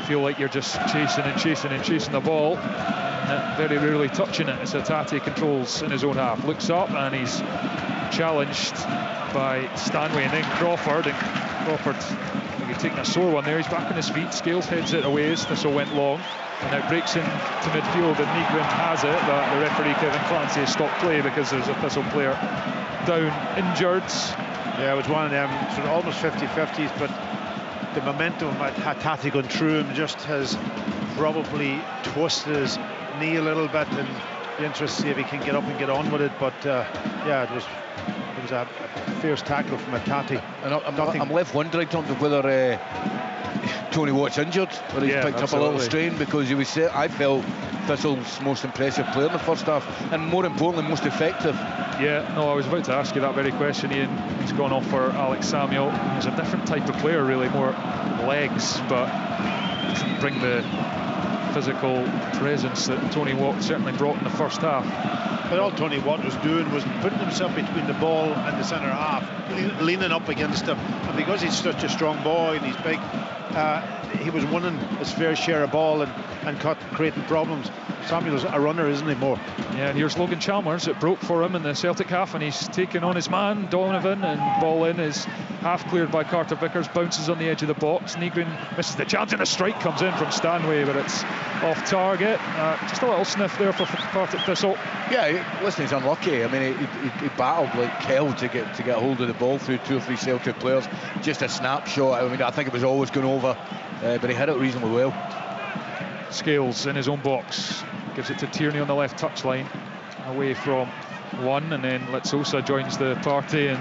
feel like you're just chasing the ball, and very rarely touching it. As Hatate controls in his own half, looks up and he's challenged by Stanway and then Crawford, and Crawford, I think he's taking a sore one there. He's back on his feet. Scales heads it away as Thistle went long, and now breaks into midfield, and Negrin has it, but the referee Kevin Clancy has stopped play because there's a Thistle player down injured. Yeah, it was one of them sort of almost 50-50s, but the momentum at Hatate going through him just has probably twisted his knee a little bit, and be interested to see if he can get up and get on with it. But yeah, it was a fierce tackle from Hatate. And I'm left wondering, Tom, whether Tony Watt's injured, or he's picked up a little strain, because he was, I felt, Thistle's most impressive player in the first half, and more importantly, most effective. Yeah, no, I was about to ask you that very question, Ian. He's gone off for Alex Samuel. He's a different type of player, really, more legs, but doesn't bring the physical presence that Tony Watt certainly brought in the first half. But all Tony Watt was doing was putting himself between the ball and the centre half, leaning up against him, and because he's such a strong boy and he's big, he was winning his fair share of ball and creating problems. Samuel's a runner, isn't he, more? Yeah, and here's Logan Chalmers. It broke for him in the Celtic half, and he's taken on his man, Donovan, and ball in is half cleared by Carter Vickers, bounces on the edge of the box. Negrin misses the chance, and a strike comes in from Stanway, but it's off target. Just a little sniff there for Partick Thistle. Yeah, listen, he's unlucky. I mean, he battled like hell to get hold of the ball through 2 or 3 Celtic players. Just a snapshot. I mean, I think it was always going over, but he hit it reasonably well. Scales in his own box, gives it to Tierney on the left touchline, away from one, and then Litsosa joins the party, and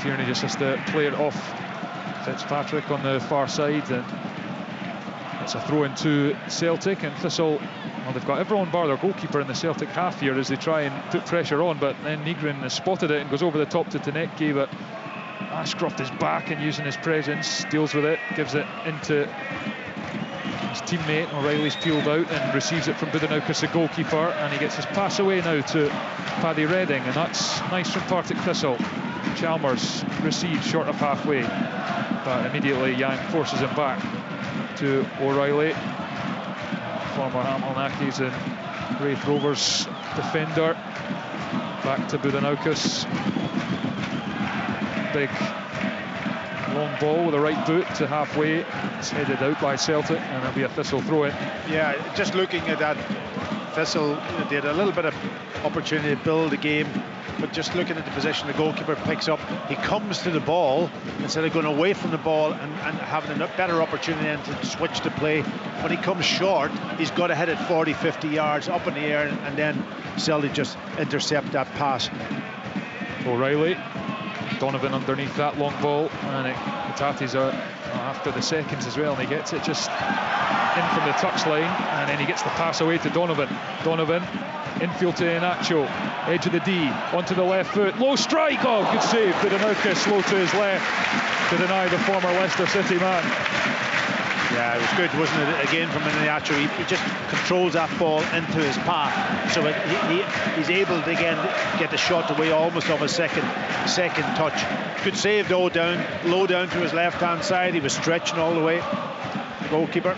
Tierney just has to play it off Fitzpatrick on the far side, and it's a throw into Celtic. And Thistle, well, they've got everyone bar their goalkeeper in the Celtic half here as they try and put pressure on, but then Negrin has spotted it and goes over the top to Tanecki, but Ashcroft is back and using his presence, deals with it, gives it into his teammate. O'Reilly's peeled out and receives it from Budenaukas, the goalkeeper, and he gets his pass away now to Paddy Redding, and that's nice from Partick Thistle. Chalmers receives short of halfway, but immediately Yang forces him back to O'Reilly, former Hamilton Accies and Wraith Rovers defender. Back to Budenaukas. Big long ball with a right boot to halfway. It's headed out by Celtic, and it'll be a Thistle throw-in. Yeah, just looking at that, Thistle, they had a little bit of opportunity to build the game, but just looking at the position the goalkeeper picks up, he comes to the ball instead of going away from the ball and having a better opportunity then to switch the play. When he comes short, he's got to hit it 40-50 yards up in the air, and then Celtic just intercept that pass. O'Reilly, Donovan underneath that long ball, and Hatate's after the seconds as well, and he gets it just in from the touchline, and then he gets the pass away to Donovan. Infield to Inacho, edge of the D, onto the left foot, low strike, oh, good save, Budenaukas low to his left to deny the former Leicester City man. Yeah, it was good, wasn't it? Again from Inacho, he just controls that ball into his path, so he's able to again get the shot away almost off a second touch. Good save though, low down to his left hand side. He was stretching all the way, the goalkeeper.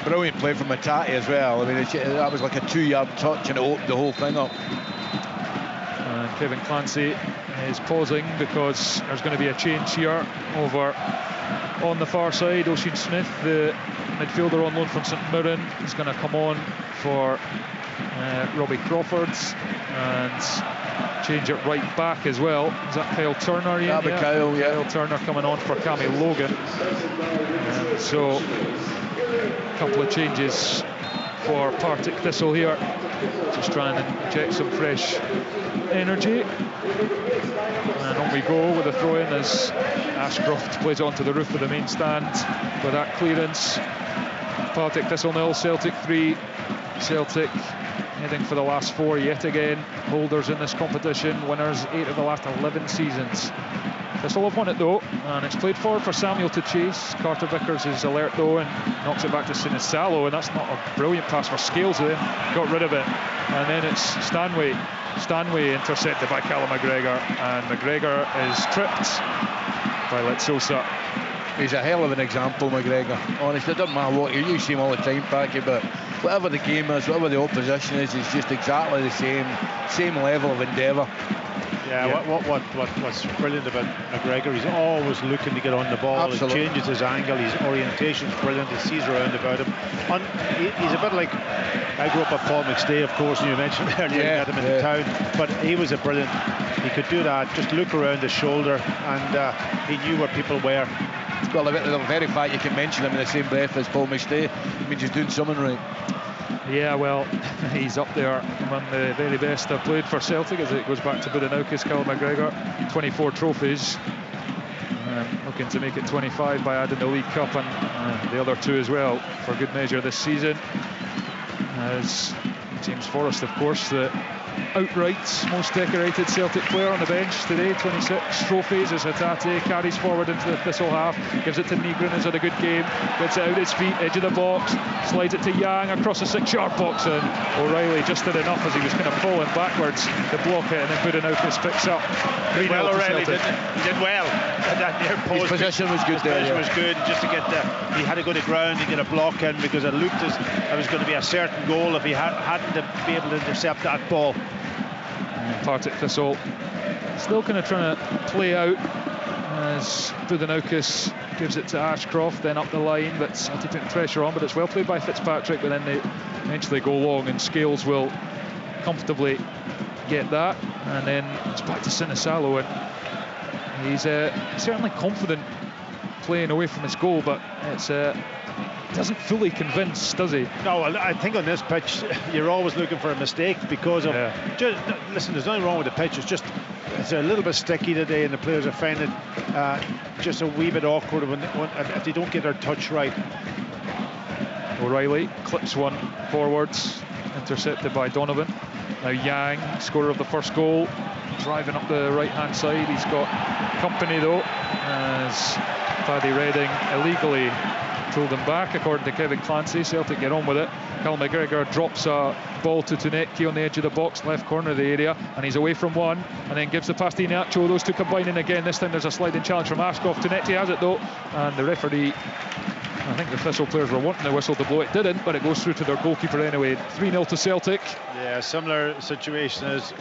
Brilliant play from Hatate as well. I mean, that was like a 2-yard touch, and it opened the whole thing up. And Kevin Clancy is pausing because there's going to be a change here over on the far side. Oisin Smith, the midfielder on loan from St Mirren, is going to come on for Robbie Crawford, and change it right back as well. Is that Kyle Turner? Yeah, Kyle, yeah. Kyle Turner coming on for Cammy Logan. So a couple of changes for Partick Thistle here, just trying to inject some fresh energy. And on we go with a throw-in as Ashcroft plays it onto the roof of the main stand with that clearance. Partick Thistle 0, Celtic 3. Celtic heading for the last 4 yet again. Holders in this competition, winners 8 of the last 11 seasons. Thistle have won it though, and it's played forward for Samuel to chase. Carter Vickers is alert though and knocks it back to Sinisalo, and that's not a brilliant pass for Scales, who then got rid of it. And then it's Stanway intercepted by Callum McGregor, and McGregor is tripped by Letsosa. He's a hell of an example, McGregor. Honestly, it doesn't matter what you see him all the time, Packy, but whatever the game is, whatever the opposition is, he's just exactly the same level of endeavour. Yeah. What's brilliant about McGregor, he's always looking to get on the ball. Absolutely. He changes his angle, his orientation's brilliant, he sees around about him. He's a bit like, I grew up with Paul McStay, of course, and you mentioned earlier, you got him into town, but he was a brilliant, he could do that, just look around his shoulder, and he knew where people were. Well, the very fact you can mention him in the same breath as Paul McStay means he's doing something right. Yeah, well, he's up there among the very best I've played for Celtic, as it goes back to Budanoukas, Callum McGregor. 24 trophies, looking to make it 25 by adding the League Cup and the other 2 as well, for good measure this season. As James Forrest, of course, the outright most decorated Celtic player on the bench today. 26 trophies as Hatate carries forward into the Thistle half, gives it to Negrin, has had a good game, gets it out his feet, edge of the box, slides it to Yang across the 6-yard box, and O'Reilly just did enough as he was kind of falling backwards to block it, and then Budanoukas picks up. Well, O'Reilly did well at that near post. His position was good there. His position was good, just to get he had to go to ground and get a block in, because it looked as it was going to be a certain goal if he hadn't to be able to intercept that ball. Partick Thistle still kind of trying to play out as Budanoukas gives it to Ashcroft, then up the line, but Celtic putting pressure on, but it's well played by Fitzpatrick, but then they eventually go long and Scales will comfortably get that, and then it's back to Sinisalo, and he's certainly confident playing away from his goal, but it's doesn't fully convince, does he? No, I think on this pitch you're always looking for a mistake because of listen, there's nothing wrong with the pitch, it's a little bit sticky today, and the players are finding it just a wee bit awkward if they don't get their touch right. O'Reilly clips one forwards, intercepted by Donovan. Now Yang, scorer of the first goal, driving up the right hand side. He's got company though, as Paddy Redding illegally pulled him back, according to Kevin Clancy. Celtic get on with it. Callum McGregor drops a ball to Tunetke on the edge of the box, left corner of the area, and he's away from one, and then gives the pass to Inacho. Those 2 combining again. This time there's a sliding challenge from Ashcroft. Tunetke has it though, and the referee, I think the Thistle players were wanting the whistle to blow, it didn't, but it goes through to their goalkeeper anyway. 3-0 to Celtic. Yeah, similar situation as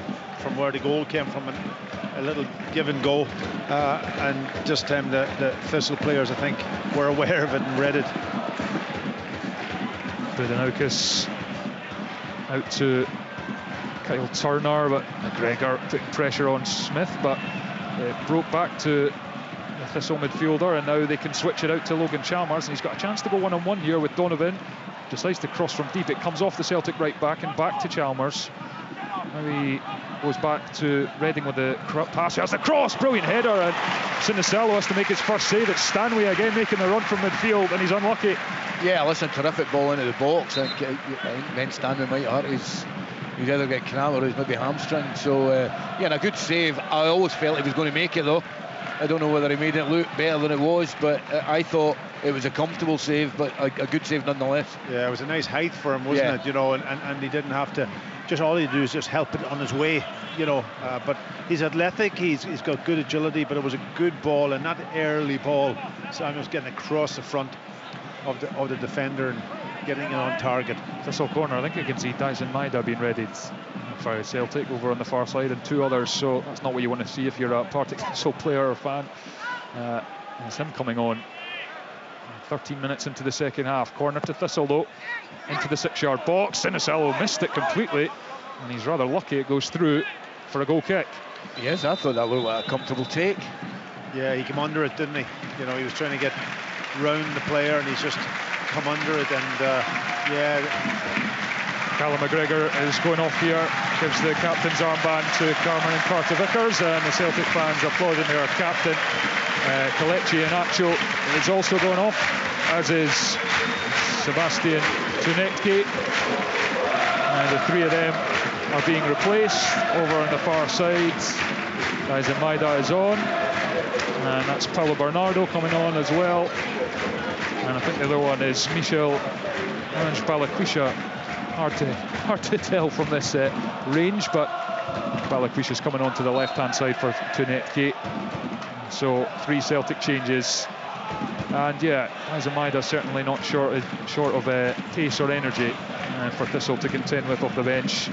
from where the goal came from, a little give and go, and this time the Thistle players, I think, were aware of it and read it. Budanoukas out to Kyle Turner, but McGregor putting pressure on Smith, but it broke back to the Thistle midfielder, and now they can switch it out to Logan Chalmers, and he's got a chance to go one-on-one here with Donovan. Decides to cross from deep. It comes off the Celtic right back and back to Chalmers. Now he goes back to Redding with the pass. He has the cross, brilliant header, and Sinisalo has to make his first save. It's Stanway again making the run from midfield, and he's unlucky. Yeah, listen, terrific ball into the box. I think then Stanway might hurt he's either get cramp or he's maybe hamstring. So yeah, a good save. I always felt he was going to make it though. I don't know whether he made it look better than it was, but I thought it was a comfortable save, but a good save nonetheless. Yeah, it was a nice height for him, wasn't it? You know, and he didn't have to. Just all he do is just help it on his way, you know. But he's athletic, he's got good agility, but it was a good ball, and that early ball, Samuel's getting across the front of the defender and getting it on target. Thistle corner, I think you can see Dyson Maeda being readied for Celtic over on the far side, and 2 others, so that's not what you want to see if you're a Partick Thistle player or fan. It's him coming on 13 minutes into the second half. Corner to Thistle though, into the 6-yard box. Sinisalo missed it completely, and he's rather lucky it goes through for a goal kick. Yes, I thought that looked like a comfortable take. Yeah, he came under it, didn't he? You know, he was trying to get round the player, and he's just come under it, and yeah. Callum McGregor is going off here, gives the captain's armband to Carmen and Carter Vickers, and the Celtic fans applauding their captain. Kelechi Inacho is also going off, as is Sebastian Tunetke, and the 3 of them are being replaced over on the far side. Dyson Maeda is on, and that's Paulo Bernardo coming on as well. And I think the other one is Michel Ange Balikwisha. Hard to tell from this range, but Balikwisha's coming on to the left-hand side for Tunette Gate. So 3 Celtic changes. And yeah, Liza Maida certainly not short of pace or energy for Thistle to contend with off the bench.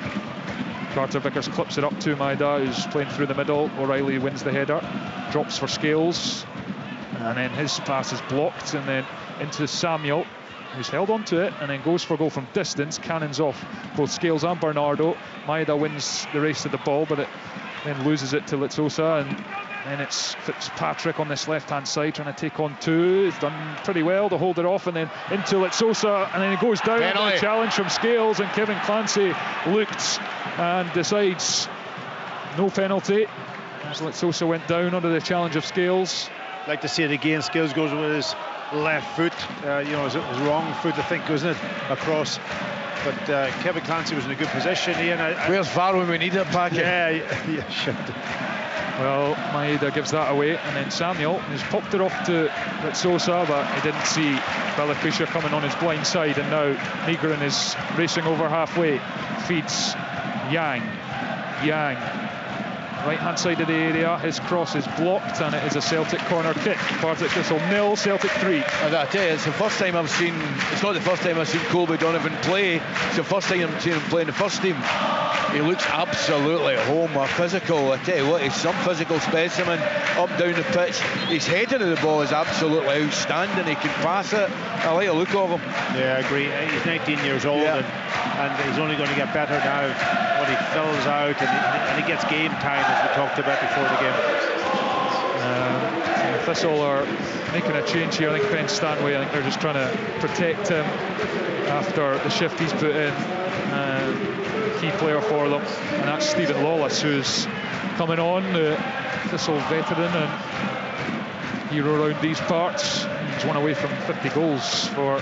Carter Vickers clips it up to Maida, who's playing through the middle. O'Reilly wins the header, drops for Scales, and then his pass is blocked, and then into Samuel, who's held on to it, and then goes for goal from distance, cannons off both Scales and Bernardo. Maida wins the race to the ball, but it then loses it to Litzosa, and then it's Fitzpatrick on this left-hand side trying to take on 2. He's done pretty well to hold it off, and then into Litzosa, and then it goes down. A challenge from Scales, and Kevin Clancy looked and decides no penalty as Litzosa went down under the challenge of Scales. Like to see it again. Scales goes with his left foot, his wrong foot, I think, wasn't it, across. But Kevin Clancy was in a good position. Ian, where's VAR when we need it, Patrick? Yeah, shit. Well, Maeda gives that away, and then Samuel has popped it off to Litzosa, but he didn't see Balikwisha coming on his blind side, and now Nygren is racing over halfway, feeds Yang, right-hand side of the area, his cross is blocked, and it is a Celtic corner kick. Partick Thistle 0, Celtic 3. And I tell you, it's the first time I've seen, it's not the first time I've seen Colby Donovan play, it's the first time I've seen him play in the first team. He looks absolutely at home, or physical. I tell you what, he's some physical specimen up down the pitch. His heading of the ball is absolutely outstanding. He can pass it. I like the look of him. Yeah, I agree. He's 19 years old, and he's only going to get better now when he fills out and he gets game time, as we talked about before the game. Thistle are making a change here. I think Ben Stanway, I think they're just trying to protect him after the shift he's put in. Key player for them, and that's Stephen Lawless, who's coming on, the Thistle veteran and hero around these parts. He's one away from 50 goals for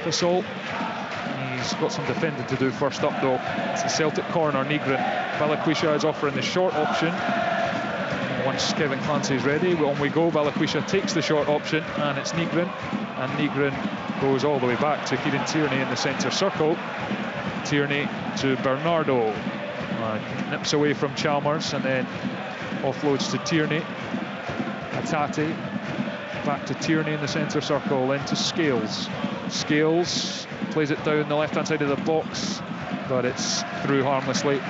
Thistle. He's got some defending to do first up, though. It's a Celtic corner. Nygren. Balikwisha is offering the short option. Once Kevin Clancy is ready, on we go. Balikwisha takes the short option, and it's Nygren, and Nygren goes all the way back to Kieran Tierney in the centre circle. Tierney to Bernardo, nips away from Chalmers, and then offloads to Tierney. Hatate back to Tierney in the centre circle, then to Scales. Scales plays it down the left-hand side of the box, but it's through harmlessly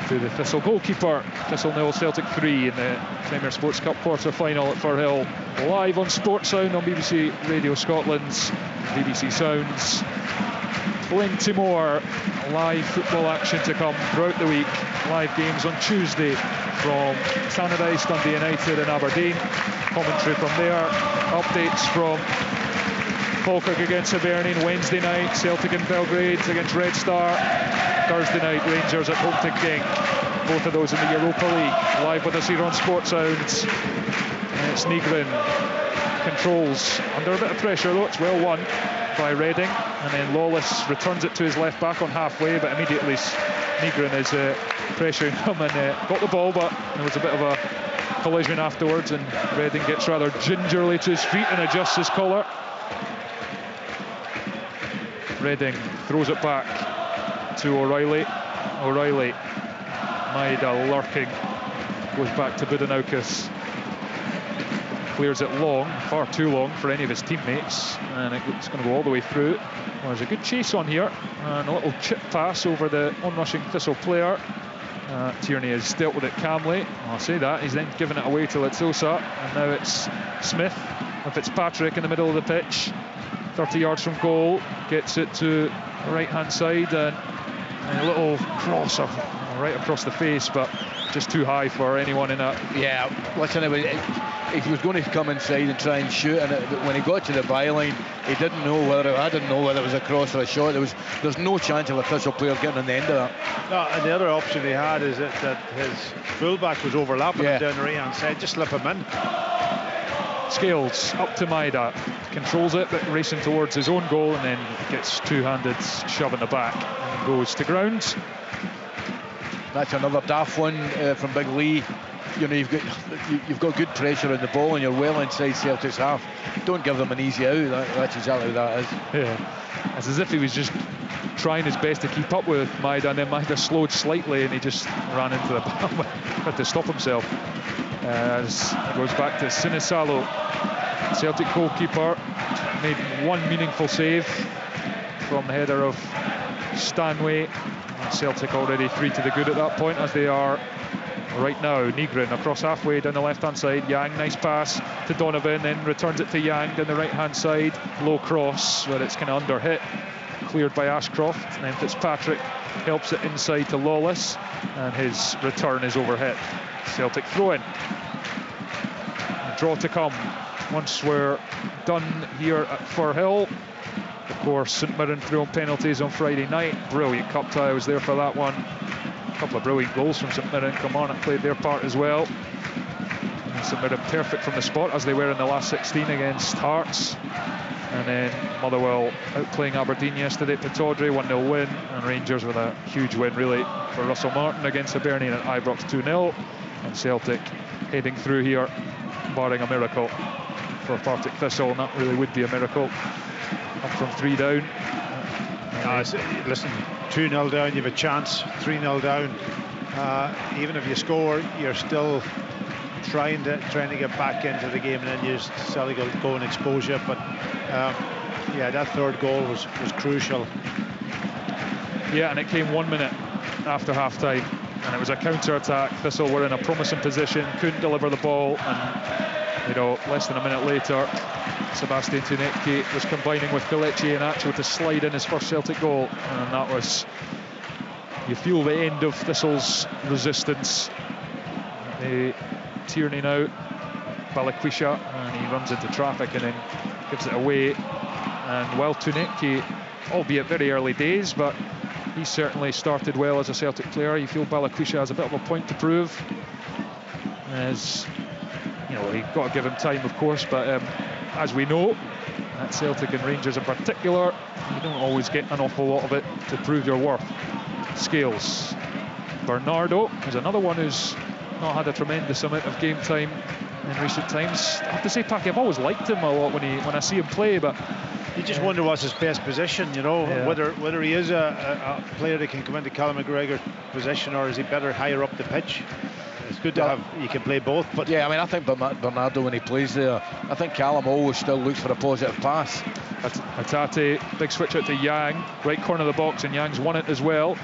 to the Thistle goalkeeper. Thistle 0, Celtic 3 in the Premier Sports Cup quarter-final at Firhill. Live on Sports Sound on BBC Radio Scotland's BBC Sounds. Plenty more live football action to come throughout the week. Live games on Tuesday from Tannadice, Dundee United and Aberdeen. Commentary from there. Updates from Falkirk against Hibernian Wednesday night. Celtic in Belgrade against Red Star. Thursday night, Rangers at home to Genk. Both of those in the Europa League. Live with us here on Sports Sounds. And it's Nygren. Controls under a bit of pressure, though. It's well won by Reading, and then Lawless returns it to his left back on halfway, but immediately Nygren is pressuring him and got the ball, but there was a bit of a collision afterwards, and Reading gets rather gingerly to his feet and adjusts his collar. Reading throws it back to O'Reilly. Maida lurking, goes back to Budanaukas. Clears it long, far too long for any of his teammates, and it's going to go all the way through. Well, there's a good chase on here, and a little chip pass over the onrushing Thistle player. Tierney has dealt with it calmly. I'll say that. He's then given it away to Litzosa, and now it's Smith and Fitzpatrick in the middle of the pitch. 30 yards from goal, gets it to the right-hand side, and a little cross right across the face, but just too high for anyone in a... Yeah, listen, if he was going to come inside and try and shoot, and when he got to the byline, he didn't know whether it was a cross or a shot. There's no chance of a Thistle player getting on the end of that. No, and the other option he had is that his fullback was overlapping him down the right-hand side. Just slip him in. Scales up to Maida, controls it, but racing towards his own goal, and then gets two-handed shove in the back and goes to ground. That's another daft one from Big Lee. you know, you've got good pressure on the ball and you're well inside Celtic's half. Don't give them an easy out. That's exactly what that is. Yeah, it's as if he was just trying his best to keep up with Maida, and then Maida slowed slightly and he just ran into the ball. Had to stop himself. As it goes back to Sinisalo. Celtic goalkeeper made one meaningful save from the header of Stanway. And Celtic already 3 to the good at that point, as they are right now. Nygren across halfway down the left-hand side. Yang, nice pass to Donovan, then returns it to Yang down the right-hand side. Low cross, where it's kind of under hit. Cleared by Ashcroft, and then Fitzpatrick helps it inside to Lawless, and his return is overhit. Celtic throw-in. Draw to come once we're done here at Firhill. Of course, St Mirren threw on penalties on Friday night. Brilliant cup tie, I was there for that one. A couple of brilliant goals from St Mirren. Kilmarnock played their part as well. And St Mirren perfect from the spot, as they were in the last 16 against Hearts. And then Motherwell outplaying Aberdeen yesterday at Pittodrie, 1-0 win. And Rangers with a huge win, really, for Russell Martin against Hibernian at Ibrox, 2-0. And Celtic heading through here, barring a miracle for Partick Thistle, and that really would be a miracle. Up from 3 down. Listen, 2-0 down, you have a chance. 3-0 down. Even if you score, you're still trying to get back into the game, and then you just suddenly go and expose you. But yeah, that third goal was crucial. Yeah, and it came 1 minute after half-time, and it was a counter-attack. Thistle were in a promising position, couldn't deliver the ball, and you know, less than a minute later, Sebastian Tunetke was combining with Kelechi Iheanacho to slide in his first Celtic goal, and that was, you feel the end of Thistle's resistance. Tierney now, Balikwisha, and he runs into traffic and then gives it away. And while Tunetke, albeit very early days, but he certainly started well as a Celtic player, you feel Balikwisha has a bit of a point to prove. As you know, you've got to give him time, of course, but as we know, at Celtic and Rangers in particular, you don't always get an awful lot of it to prove your worth. Scales. Bernardo is another one who's not had a tremendous amount of game time in recent times. I have to say, Packy, I've always liked him a lot when I see him play, but you just wonder what's his best position, you know, yeah. whether he is a player that can come into Callum McGregor's position, or is he better higher up the pitch. It's good to have, you can play both. But yeah, I mean, I think Bernardo, when he plays there, I think Callum always still looks for a positive pass. Hatate, big switch out to Yang, right corner of the box, and Yang's won it as well.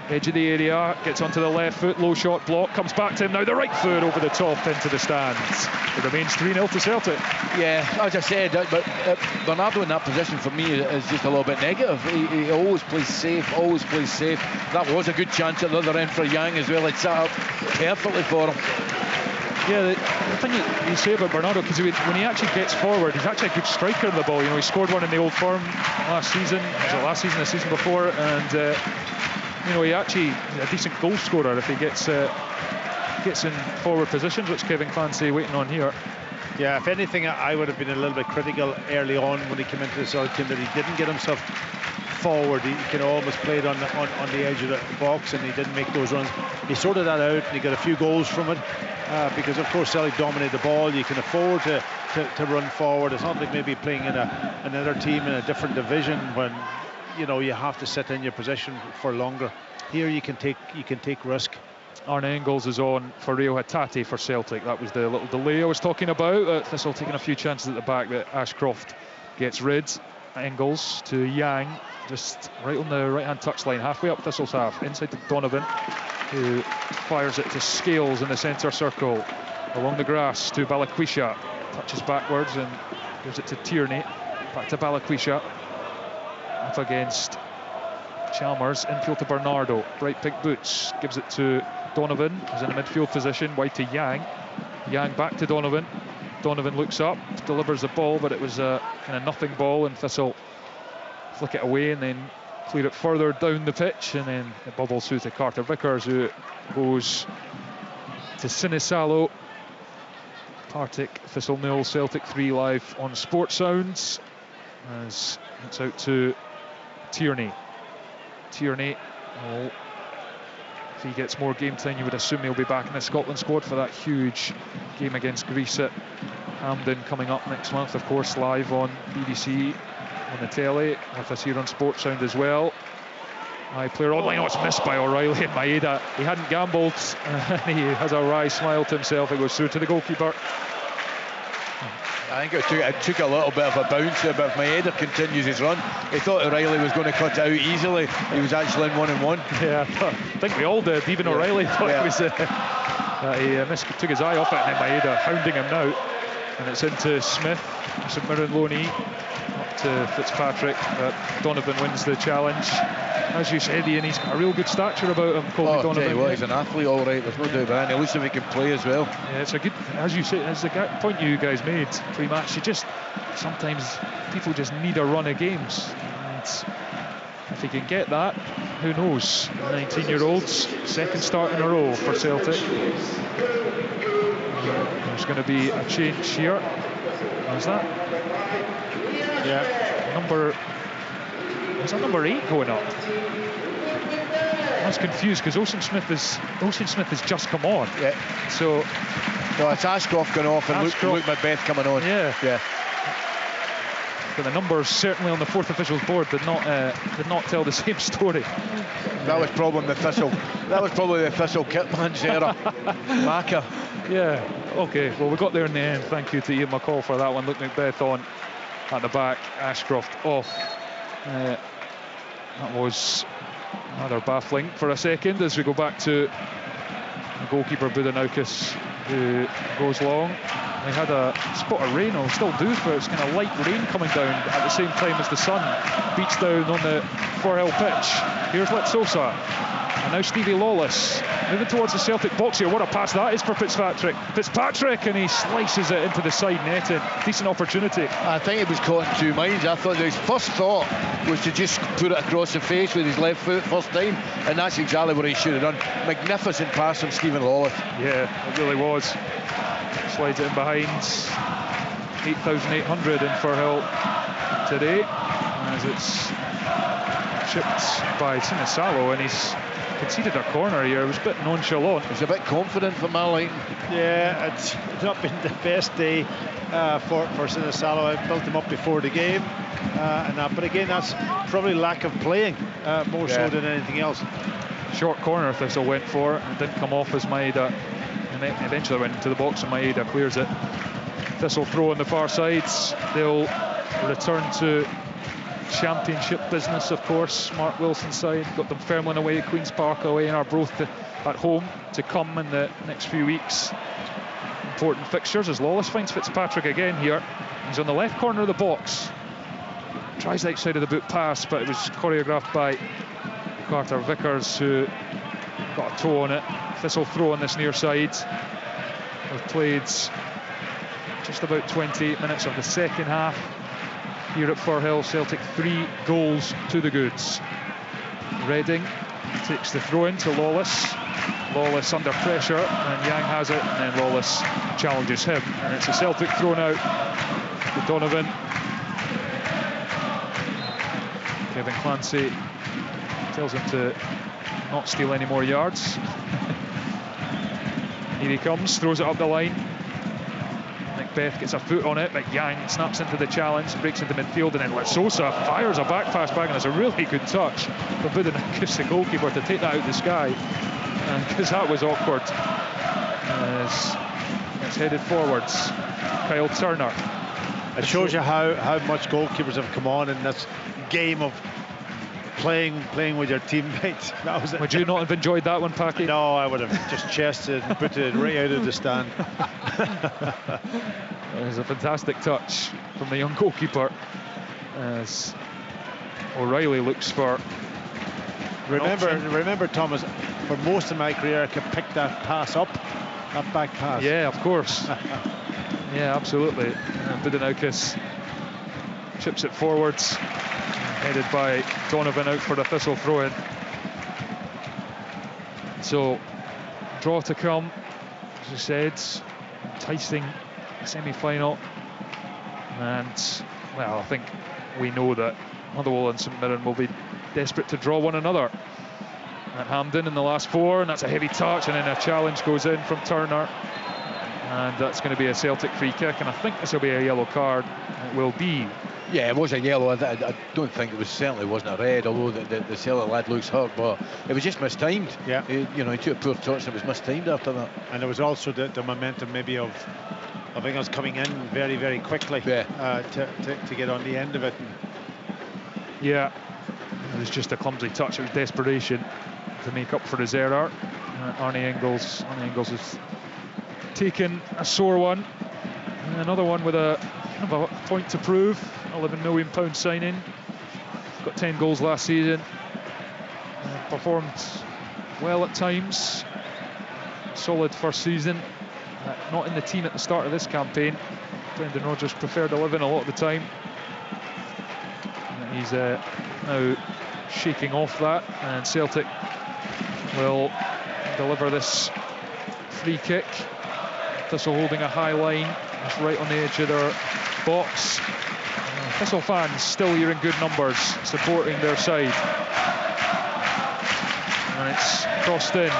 Edge of the area, gets onto the left foot, low shot block, comes back to him now, the right foot over the top into the stands. It remains 3-0 to Celtic. Yeah, as I said, but Bernardo in that position for me is just a little bit negative. He always plays safe, That was a good chance at the other end for Yang as well. It sat up perfectly for him. Yeah, the thing you say about Bernardo, because when he actually gets forward, he's actually a good striker of the ball. You know, he scored one in the Old Firm last season, the season before, and you know, he actually a decent goal scorer if he gets in forward positions, which Kevin Clancy waiting on here. Yeah, if anything, I would have been a little bit critical early on when he came into the Celtic team that he didn't get himself forward. He kind of almost played on the edge of the box, and he didn't make those runs. He sorted that out, and he got a few goals from it, because of course Celtic dominate the ball. You can afford to run forward. It's not like maybe playing in another team in a different division when, you know, you have to sit in your position for longer. Here you can take risk. Arne Engels is on for Rio Hatate for Celtic. That was the little delay I was talking about. Thistle taking a few chances at the back that Ashcroft gets rid. Engels to Yang, just right on the right-hand touchline, halfway up Thistle's half, inside to Donovan, who fires it to Scales in the centre circle. Along the grass to Balikwisha, touches backwards and gives it to Tierney. Back to Balikwisha. Up against Chalmers, infield to Bernardo, bright pink boots, gives it to Donovan, who's in a midfield position, wide to Yang. Yang back to Donovan. Donovan looks up, delivers the ball, but it was a kind of nothing ball, and Thistle flick it away and then clear it further down the pitch, and then it bubbles through to Carter Vickers, who goes to Sinisalo. Partick Thistle 0, Celtic 3 live on Sports Sounds, as it's out to Tierney will if he gets more game time, you would assume he'll be back in the Scotland squad for that huge game against Greece at Hampden coming up next month, of course, live on BBC on the telly, with us here on Sports Sound as well. High player online, it's missed by O'Reilly and Maeda. He hadn't gambled, and he has a wry smile to himself. It goes through to the goalkeeper. I think it took a little bit of a bounce there, but if Maeda continues his run, he thought O'Reilly was going to cut it out easily. He was actually in 1-on-1. Yeah, I think we all did. Even O'Reilly thought it was. He took his eye off it, and then Maeda hounding him now. And it's into Smith, St Mirren loanee, up to Fitzpatrick. Donovan wins the challenge. As you said, Ian, he's got a real good stature about him, Colby Donovan. Tell you what, he's an athlete, all right. There's no doubt about it. At least if he can play as well. Yeah, it's a good, as you say, as the point you guys made pre-match. Sometimes people just need a run of games, and if he can get that, who knows? 19-year-olds, second start in a row for Celtic. There's going to be a change here. Is that? Yeah. Is that number 8 going up? I was confused because Ocean Smith has just come on. Yeah. So. No, it's Ashcroft going off and Luke Macbeth coming on. Yeah. Yeah. But the numbers certainly on the fourth official's board did not tell the same story. That was probably the Thistle. That was probably the Thistle kitman's error. Maka. Yeah. Okay. Well, we got there in the end. Thank you to Ian McCall for that one. Luke Macbeth on at the back. Ashcroft off. That was rather baffling for a second as we go back to the goalkeeper Budanoukas, who goes long. We had a spot of rain, or still do, for it's kind of light rain coming down at the same time as the sun beats down on the Firhill pitch. Here's Litsosa, and now Stevie Lawless moving towards the Celtic box here. What a pass that is for Fitzpatrick, and he slices it into the side netting. Decent opportunity. I think he was caught in two minds. I thought his first thought was to just put it across the face with his left foot first time, and that's exactly what he should have done. Magnificent pass from Stephen Lawless. Yeah, it really was. Slides it in behind. 8,800 in Firhill today, as it's chipped by Sinisalo, and he's conceded a corner here. It was a bit nonchalant. He's a bit confident for Marlene. Yeah, it's not been the best day for Sinisalo. I built him up before the game, but again, that's probably lack of playing more so than anything else. Short corner Thistle went for, and didn't come off as Maeda, and eventually went into the box, and Maeda clears it. Thistle throw on the far sides. They'll return to championship business, of course. Mark Wilson's side got them Fairmont away, Queen's Park away, and Arbroath at home to come in the next few weeks. Important fixtures as Lawless finds Fitzpatrick again here. He's on the left corner of the box. Tries the outside of the boot pass, but it was choreographed by Carter Vickers, who got a toe on it. Thistle throw on this near side. We've played just about 28 minutes of the second half here at Firhill. Celtic 3 goals to the goods. Redding takes the throw in to Lawless. Lawless under pressure, and Yang has it, and then Lawless challenges him, and it's a Celtic throw now to Donovan. Kevin Clancy tells him to not steal any more yards. Here he comes, throws it up the line. Macbeth gets a foot on it, but Yang snaps into the challenge, breaks into midfield, and then Litsosa fires a back pass back, and it's a really good touch for Budanoukas, the goalkeeper, to take that out of the sky, because that was awkward. As it's headed forwards, Kyle Turner. It shows you how much goalkeepers have come on in this game of playing with your teammates. Would you not have enjoyed that one, Packy? No, I would have just chested and put it right out of the stand. It was a fantastic touch from the young goalkeeper as O'Reilly looks for. Remember, Thomas, for most of my career, I could pick that pass up, that back pass. Yeah, of course. Yeah, absolutely. Budanoukas chips it forwards, headed by Donovan out for the Thistle throw-in. So, draw to come, as you said, enticing semi-final, and well, I think we know that Motherwell and St Mirren will be desperate to draw one another at Hampden in the last 4, and that's a heavy touch, and then a challenge goes in from Turner, and that's going to be a Celtic free kick, and I think this will be a yellow card. It will be. Yeah, it was a yellow. I don't think it was, certainly wasn't a red, although the Celtic lad looks hurt, but it was just mistimed. Yeah. He took a poor touch and it was mistimed after that. And there was also the momentum maybe of England coming in very, very quickly to get on the end of it. Yeah, it was just a clumsy touch. It was desperation to make up for his error. Arnie Engels has taken a sore one. And another one with a point to prove. £11 million signing. Got 10 goals last season. Performed well at times. Solid first season. Not in the team at the start of this campaign. Brendan Rodgers preferred 11 a lot of the time. And he's now shaking off that, and Celtic will deliver this free kick. Thistle holding a high line, just right on the edge of their box. Thistle fans still here in good numbers, supporting their side. And it's crossed in.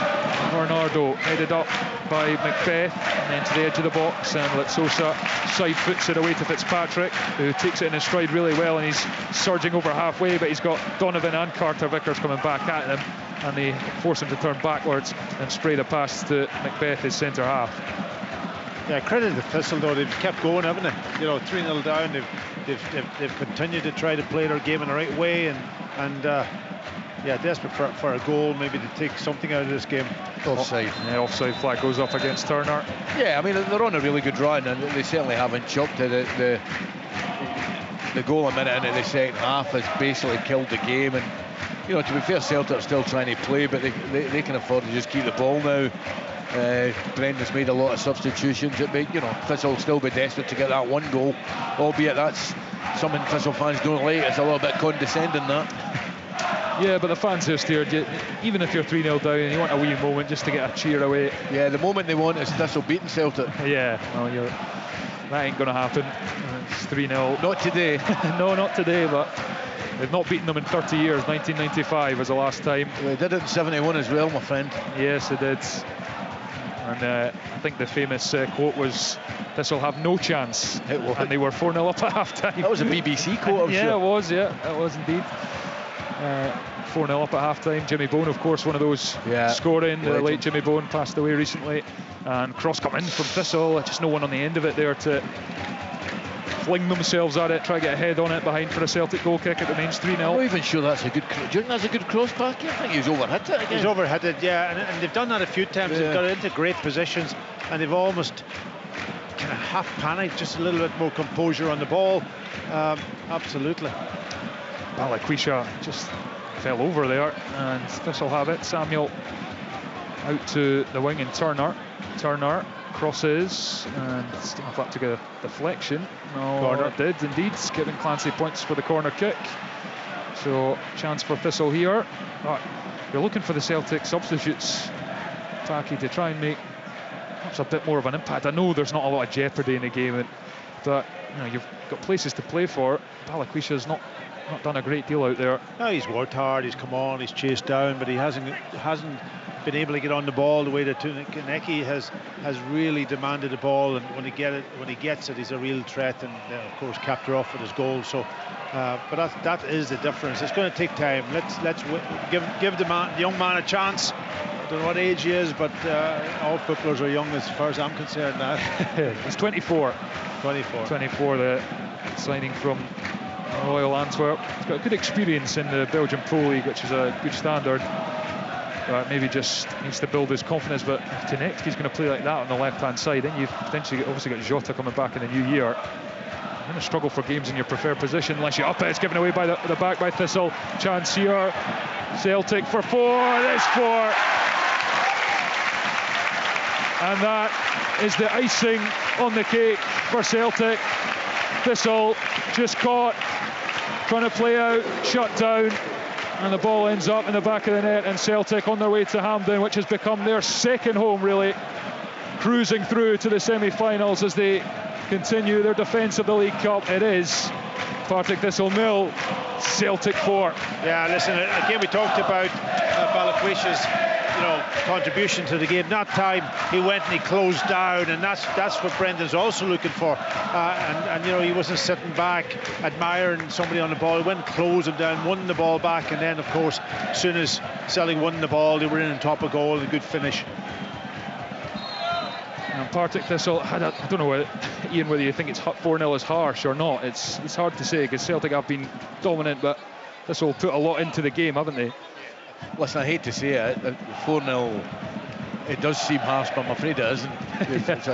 Bernardo headed up by Macbeth, and then to the edge of the box, and Litsosa side foots it away to Fitzpatrick, who takes it in his stride really well, and he's surging over halfway, but he's got Donovan and Carter Vickers coming back at him, and they force him to turn backwards and spray the pass to Macbeth, his centre half. Yeah, credit to Thistle though, they've kept going, haven't they? 3-0 down, they've continued to try to play their game in the right way, and desperate for a goal, maybe to take something out of this game. Offside. Yeah, offside flag goes up against Turner. Yeah, I mean, they're on a really good run, and they certainly haven't chucked it. The goal a minute into the second half has basically killed the game, and to be fair, Celtic are still trying to play, but they can afford to just keep the ball now. Brendan's made a lot of substitutions. Thistle will still be desperate to get that one goal, albeit that's something Thistle fans don't like. It's a little bit condescending, that. Yeah, but the fans here, Stuart, even if you're 3-0 down and you want a wee moment just to get a cheer away. Yeah, the moment they want is Thistle beating Celtic. Yeah, well, that ain't going to happen. It's 3-0. Not today. No, not today, but they've not beaten them in 30 years. 1995 was the last time. They did it in 71 as well, my friend. Yes, they did. And I think the famous quote was, "This'll have no chance." And they were 4-0 up at half-time. That was a BBC quote, I'm yeah, sure. It was, yeah, it was indeed. 4-0 up at half-time. Jimmy Bone, of course, one of those scoring. The late Jimmy Bone passed away recently. And cross come in from Thistle. Just no one on the end of it there to fling themselves at it, try to get a head on it behind for a Celtic goal kick. It remains 3-0. I'm not even sure that's a good. Do you think that's a good cross back? I think he's overhit it again. He's overhit it, yeah, and they've done that a few times. They've got into great positions, and they've almost kind of half panicked, just a little bit more composure on the ball. Absolutely. Balikwisha just fell over there, and Thistle have it. Samuel out to the wing, and Turner crosses, and still have that to get a deflection. No, corner. It did indeed, giving Clancy points for the corner kick. So chance for Thistle here. You're looking for the Celtic substitutes, Taki, to try and make perhaps a bit more of an impact. I know there's not a lot of jeopardy in the game, but you've got places to play for. Balikwisha's not done a great deal out there. No, he's worked hard, he's come on, he's chased down, but he hasn't been able to get on the ball the way that Kaneki has really demanded the ball, and when he gets it, he's a real threat, and of course capped her off with his goal. So but that is the difference. It's going to take time. Let's give the young man a chance. I don't know what age he is, but all footballers are young as far as I'm concerned now. He's 24. 24, the signing from Royal Antwerp. He's got a good experience in the Belgian Pro League, which is a good standard. Maybe just needs to build his confidence, but if Konecki's going to play like that on the left-hand side, then you've potentially obviously got Jota coming back in the new year. You're going to struggle for games in your preferred position unless you up it. It's given away by the back by Thistle. Chance here. Celtic for 4. There's 4. And that is the icing on the cake for Celtic. Thistle just caught, trying to play out, shut down, and the ball ends up in the back of the net, and Celtic on their way to Hampden, which has become their second home, really, cruising through to the semi-finals as they continue their defence of the League Cup. It is Partick Thistle 0, Celtic 4. Yeah, listen, again, we talked about Balikwisha's contribution to the game. That time he went and he closed down, and that's what Brendan's also looking for. And he wasn't sitting back admiring somebody on the ball. He went and closed him down, won the ball back, and then of course as soon as Celtic won the ball, they were in on top of goal and a good finish. And Partick Thistle had I don't know, Ian, whether you think it's 4-0 is harsh or not. It's hard to say, because Celtic have been dominant, but Thistle put a lot into the game, haven't they? Listen, I hate to say it, 4-0, it does seem harsh, but I'm afraid it isn't. It's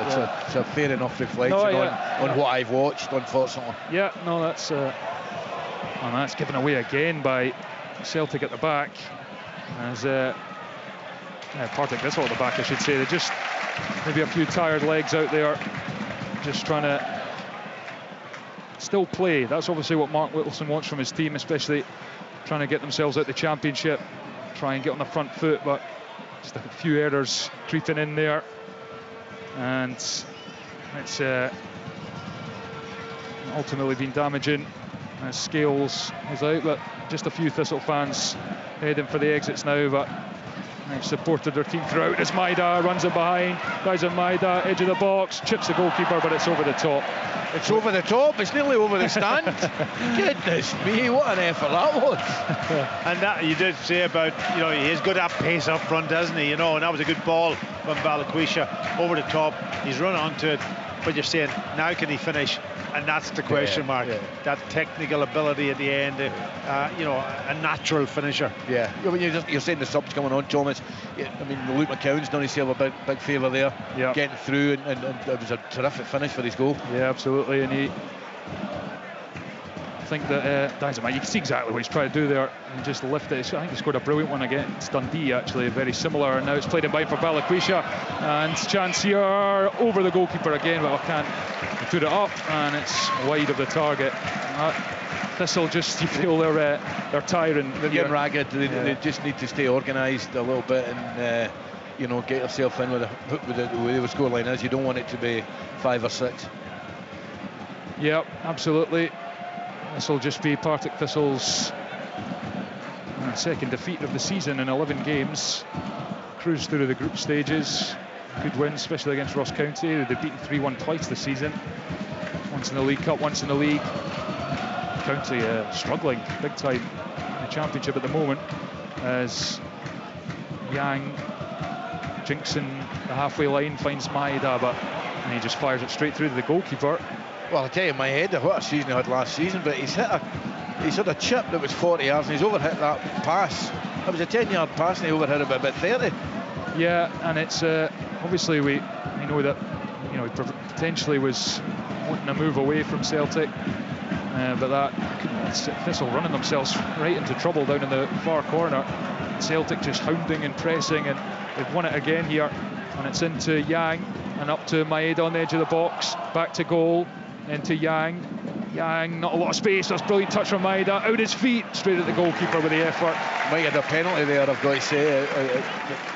a fair enough reflection on what I've watched, unfortunately. Yeah, no, that's given away again by Celtic at the back. As Partick Thistle at the back, I should say. They're just maybe a few tired legs out there, just trying to still play. That's obviously what Mark Whittleson wants from his team, especially trying to get themselves out the championship, try and get on the front foot, but just a few errors creeping in there, and it's ultimately been damaging as Scales is out. But just a few Thistle fans heading for the exits now, but they've supported their team throughout as Maida runs it behind. Guys on Maida, edge of the box, chips the goalkeeper, but it's over the top. It's over the top, it's nearly over the stand. Goodness me, what an effort that was. And that you did say about, he's got that pace up front, doesn't he? And that was a good ball from Balikwisha over the top. He's run onto it, but you're saying, now can he finish? And that's the question mark. Yeah. That technical ability at the end, a natural finisher. Yeah, you're saying the subs coming on, Thomas. I mean, Luke McCown's done himself a big favour there, getting through, and it was a terrific finish for his goal. Yeah, absolutely. And I think that you can see exactly what he's trying to do there and just lift it. I think he scored a brilliant one against Dundee, actually, very similar. And now it's played in by for Balikwisha, and chance here over the goalkeeper again, but I can't put it up, and it's wide of the target. Thistle just, you feel they're tiring. They're getting ragged. They just need to stay organised a little bit and get yourself in with the way the scoreline is. You don't want it to be 5 or 6. Yeah, absolutely. This will just be Partick Thistle's second defeat of the season in 11 games. Cruised through the group stages. Good win, especially against Ross County. They've beaten 3-1 twice this season. Once in the League Cup, once in the league. County struggling big time in the championship at the moment, as Yang jinxing the halfway line, finds Maeda, and he just fires it straight through to the goalkeeper. Well, I tell you, in my head, what a season he had last season, but he's had a chip that was 40 yards, and he's overhit that pass. That was a 10-yard pass, and he overhit it by about 30. Yeah, and it's obviously we know that he potentially was wanting to move away from Celtic, but that Thistle running themselves right into trouble down in the far corner. Celtic just hounding and pressing, and they've won it again here, and it's into Yang and up to Maeda on the edge of the box, back to goal, into Yang, not a lot of space. That's a brilliant touch from Maeda, out his feet, straight at the goalkeeper with the effort. Might have a penalty there, I've got to say.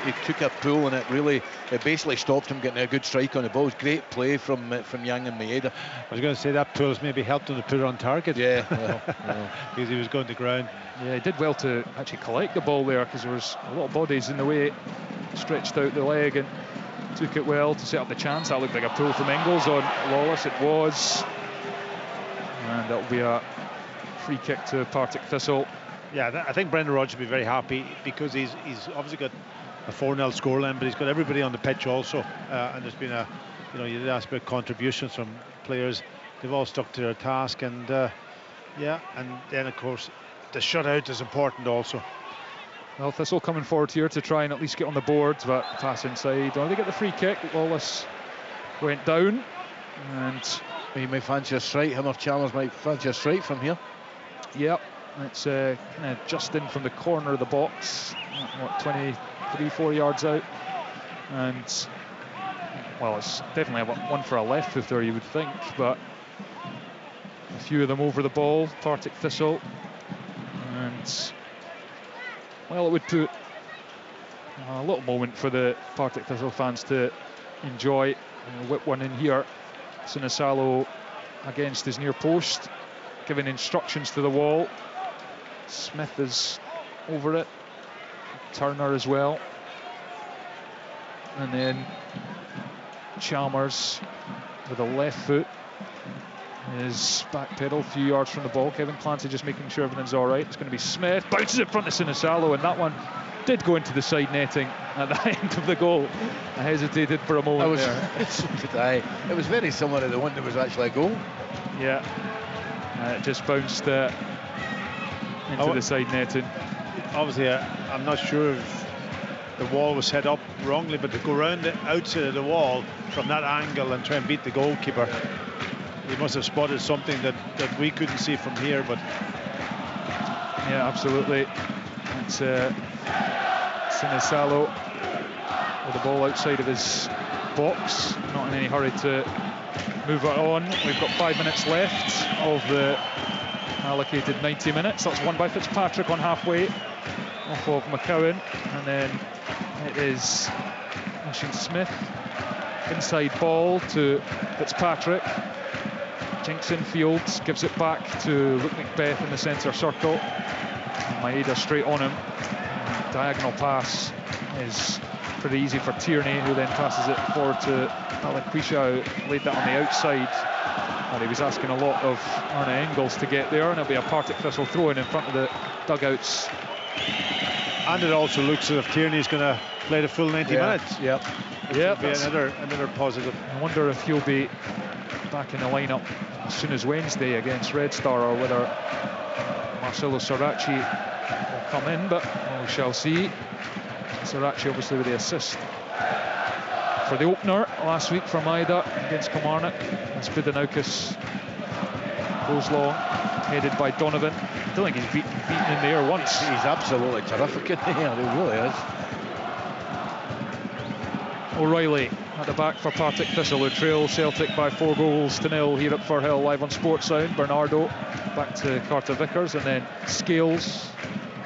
He took a pull, and it basically stopped him getting a good strike on the ball. It was great play from Yang and Maeda. I was going to say that pull's maybe helped him to put it on target. Yeah, because he was going to ground. Yeah, he did well to actually collect the ball there, because there was a lot of bodies in the way. Stretched out the leg and took it well to set up the chance. That looked like a pull from Engels on Lawless. It was, and that'll be a free kick to Partick Thistle. Yeah, I think Brendan Rodgers will be very happy, because he's obviously got a 4-0 scoreline, but he's got everybody on the pitch also, and there's been you did ask about contributions from players. They've all stuck to their task, and and then of course the shutout is important also. Well, Thistle coming forward here to try and at least get on the board, but pass inside. They get the free kick. Lawless went down, and he might fancy a strike. Him or Chalmers might fancy a strike from here. Yep, it's kind of just in from the corner of the box, 23-4 yards out, and well, it's definitely one for a left footer, you would think, but a few of them over the ball. Partick Thistle, and well, it would put a little moment for the Partick Thistle fans to enjoy. Whip one in here. Sinisalo against his near post, giving instructions to the wall. Smith is over it, Turner as well. And then Chalmers with a left foot is back pedal, a few yards from the ball. Kevin Clancy just making sure everything's all right. It's going to be Smith, bounces in front of Sinisalo, and that one did go into the side netting at the end of the goal. I hesitated for a moment there. So did I. It was very similar to the one that was actually a goal. Yeah, it just bounced into the side netting. Obviously, I'm not sure if the wall was set up wrongly, but to go around the outside of the wall from that angle and try and beat the goalkeeper, he must have spotted something that we couldn't see from here. But yeah, absolutely. It's Sinisalo with the ball outside of his box, not in any hurry to move it on. We've got 5 minutes left of the allocated 90 minutes. That's won by Fitzpatrick on halfway off of McCowan, and then it is Oisin Smith, inside ball to Fitzpatrick. Jinxon Fields gives it back to Luke Macbeth in the centre circle. And Maeda straight on him. Diagonal pass is pretty easy for Tierney, who then passes it forward to Alan Quisha, who laid that on the outside. And he was asking a lot of Arne Engels to get there, and it'll be a Partick Thistle throw-in in front of the dugouts. And it also looks as if Tierney's going to play the full 90 minutes. Yeah, Be another positive. I wonder if he'll be back in the lineup as soon as Wednesday against Red Star, or whether Marcelo Sarachi will come in, but we shall see. Sarachi obviously with the assist for the opener last week for Maeda against Kilmarnock, as Budanoukas goes long, headed by Donovan. I don't think he's beaten in the air once. He's absolutely terrific in there, he really is. O'Reilly at the back for Partick Thistle, who trail Celtic by 4-0 here at Firhill, live on Sports Sound. Bernardo back to Carter Vickers, and then Scales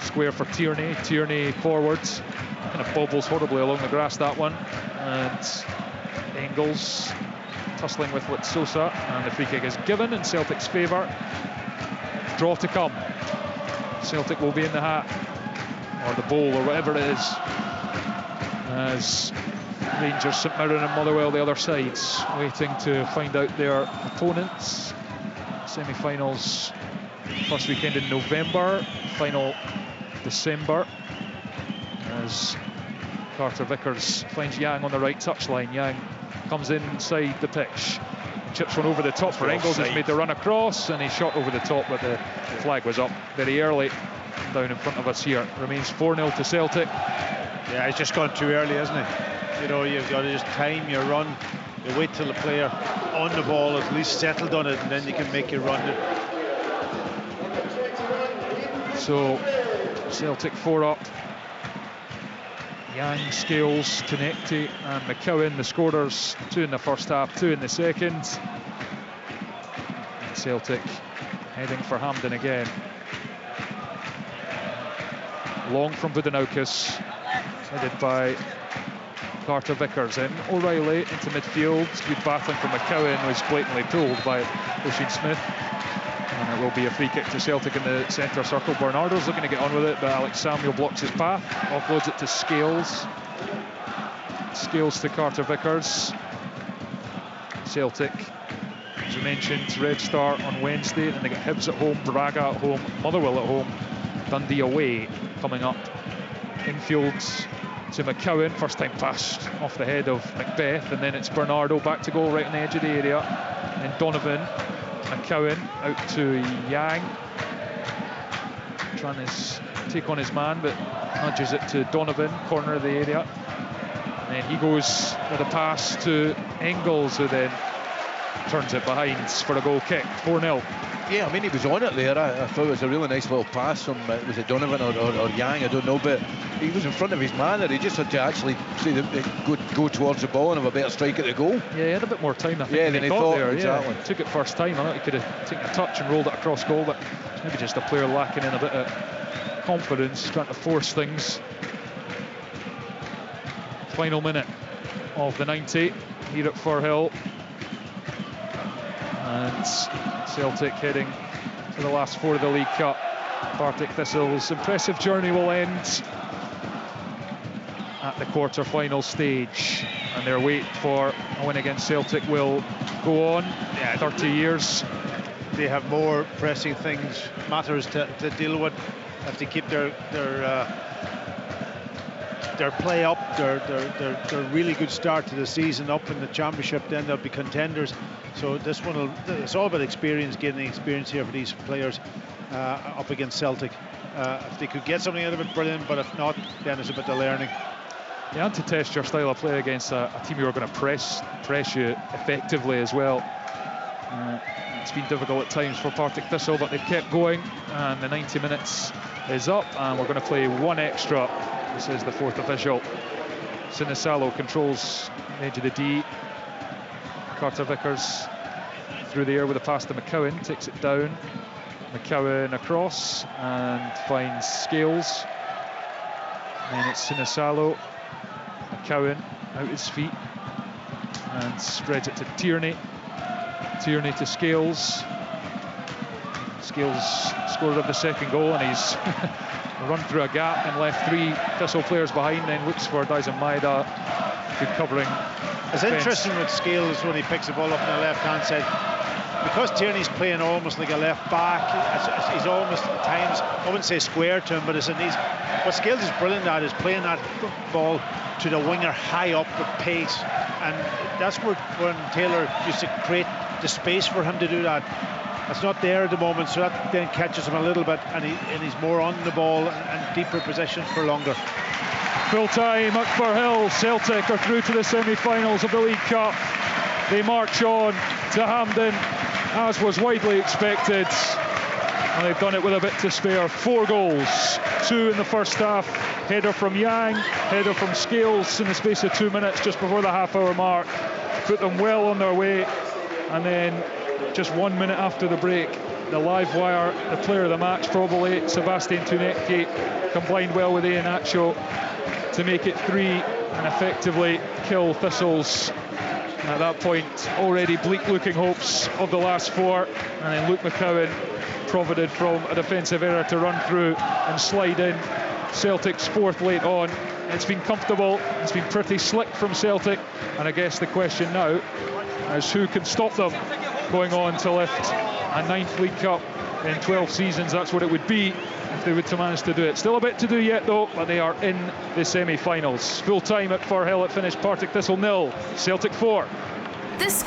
square for Tierney. Tierney forwards, kind of bobbles horribly along the grass, that one. And Engels tussling with Sosa, and the free kick is given in Celtic's favour. Draw to come. Celtic will be in the hat, or the bowl, or whatever it is, as Rangers, St Mirren and Motherwell the other sides, waiting to find out their opponents. Semi-finals first weekend in November, final December, as Carter Vickers finds Yang on the right touchline. Yang comes inside the pitch, chips one over the top for Engels, who's made the run across, and he shot over the top, but the flag was up very early down in front of us here. Remains 4-0 to Celtic. Yeah, he's just gone too early, hasn't he? You know, you've got to just time your run. You wait till the player on the ball at least settled on it, and then you can make your run. So Celtic 4 up. Yang, Scales, Konecti and McCowan, the scorers, 2 in the first half, 2 in the second. And Celtic heading for Hampden again. Long from Budanoukas, headed by Carter Vickers. In O'Reilly into midfield, good battling from McCowan, was blatantly pulled by Oisin Smith. And it will be a free kick to Celtic in the centre circle. Bernardo's looking to get on with it, but Alex Samuel blocks his path, offloads it to Scales. Scales to Carter Vickers. Celtic, as we mentioned, Red Star on Wednesday, and they get Hibs at home, Braga at home, Motherwell at home, Dundee away coming up. Infields to McCowan, first time pass off the head of Macbeth, and then it's Bernardo back to goal right on the edge of the area. And Donovan, McCowan out to Yang, trying to take on his man, but nudges it to Donovan, corner of the area. And then he goes with a pass to Engels, who then turns it behind for a goal kick. 4-0. Yeah, I mean, he was on it there. I thought it was a really nice little pass from, was it Donovan or Yang? I don't know, but he was in front of his man there. He just had to actually go towards the ball and have a better strike at the goal. Yeah, he had a bit more time, I think, than he thought there. exactly. Yeah, took it first time. I thought he could have taken a touch and rolled it across goal, but it's maybe just a player lacking in a bit of confidence, trying to force things. Final minute of the 90 here at Firhill. And Celtic heading to the last 4 of the League Cup. Partick Thistle's impressive journey will end at the quarter-final stage, and their wait for a win against Celtic will go on. 30 years. They have more pressing matters to deal with. If they keep their play up, their really good start to the season up in the championship, then they'll be contenders. So it's all about experience, getting experience here for these players up against Celtic. If they could get something out of it, brilliant, but if not, then it's about the learning. You had to test your style of play against a team who are going to press you effectively as well. It's been difficult at times for Partick Thistle, but they've kept going, and the 90 minutes is up, and we're going to play one extra. This is the fourth official. Sinisalo controls the edge of the D. Carter Vickers through the air with a pass to McCowan, takes it down. McCowan across and finds Scales. Then it's Sinisalo. McCowan out his feet and spreads it to Tierney. Tierney to Scales. Scales scored of the second goal, and he's run through a gap and left 3 Thistle players behind, then looks for Dyson Maeda. Good covering. It's interesting with Scales when he picks the ball up on the left-hand side. Because Tierney's playing almost like a left back, he's almost at times, I wouldn't say square to him, but what Scales is brilliant at is playing that ball to the winger high up with pace, and that's when Taylor used to create the space for him to do that. It's not there at the moment, so that then catches him a little bit, and he's more on the ball and deeper positions for longer. Full time at Firhill. Celtic are through to the semi-finals of the League Cup. They march on to Hampden, as was widely expected, and they've done it with a bit to spare. 4 goals, 2 in the first half. Header from Yang, header from Scales in the space of 2 minutes just before the half-hour mark. Put them well on their way, and then just 1 minute after the break, the live wire, the player of the match probably, Sebastian Tunetke, combined well with Iheanacho to make it 3 and effectively kill Thistle's, at that point, already bleak-looking hopes of the last 4. And then Luke McCowan profited from a defensive error to run through and slide in Celtic's 4th late on. It's been comfortable, it's been pretty slick from Celtic, and I guess the question now is who can stop them going on to lift a 9th League Cup in 12 seasons. That's what it would be if they were to manage to do it. Still a bit to do yet though, but they are in the semi-finals. Full time at Firhill, it finished Partick Thistle 0, Celtic 4. This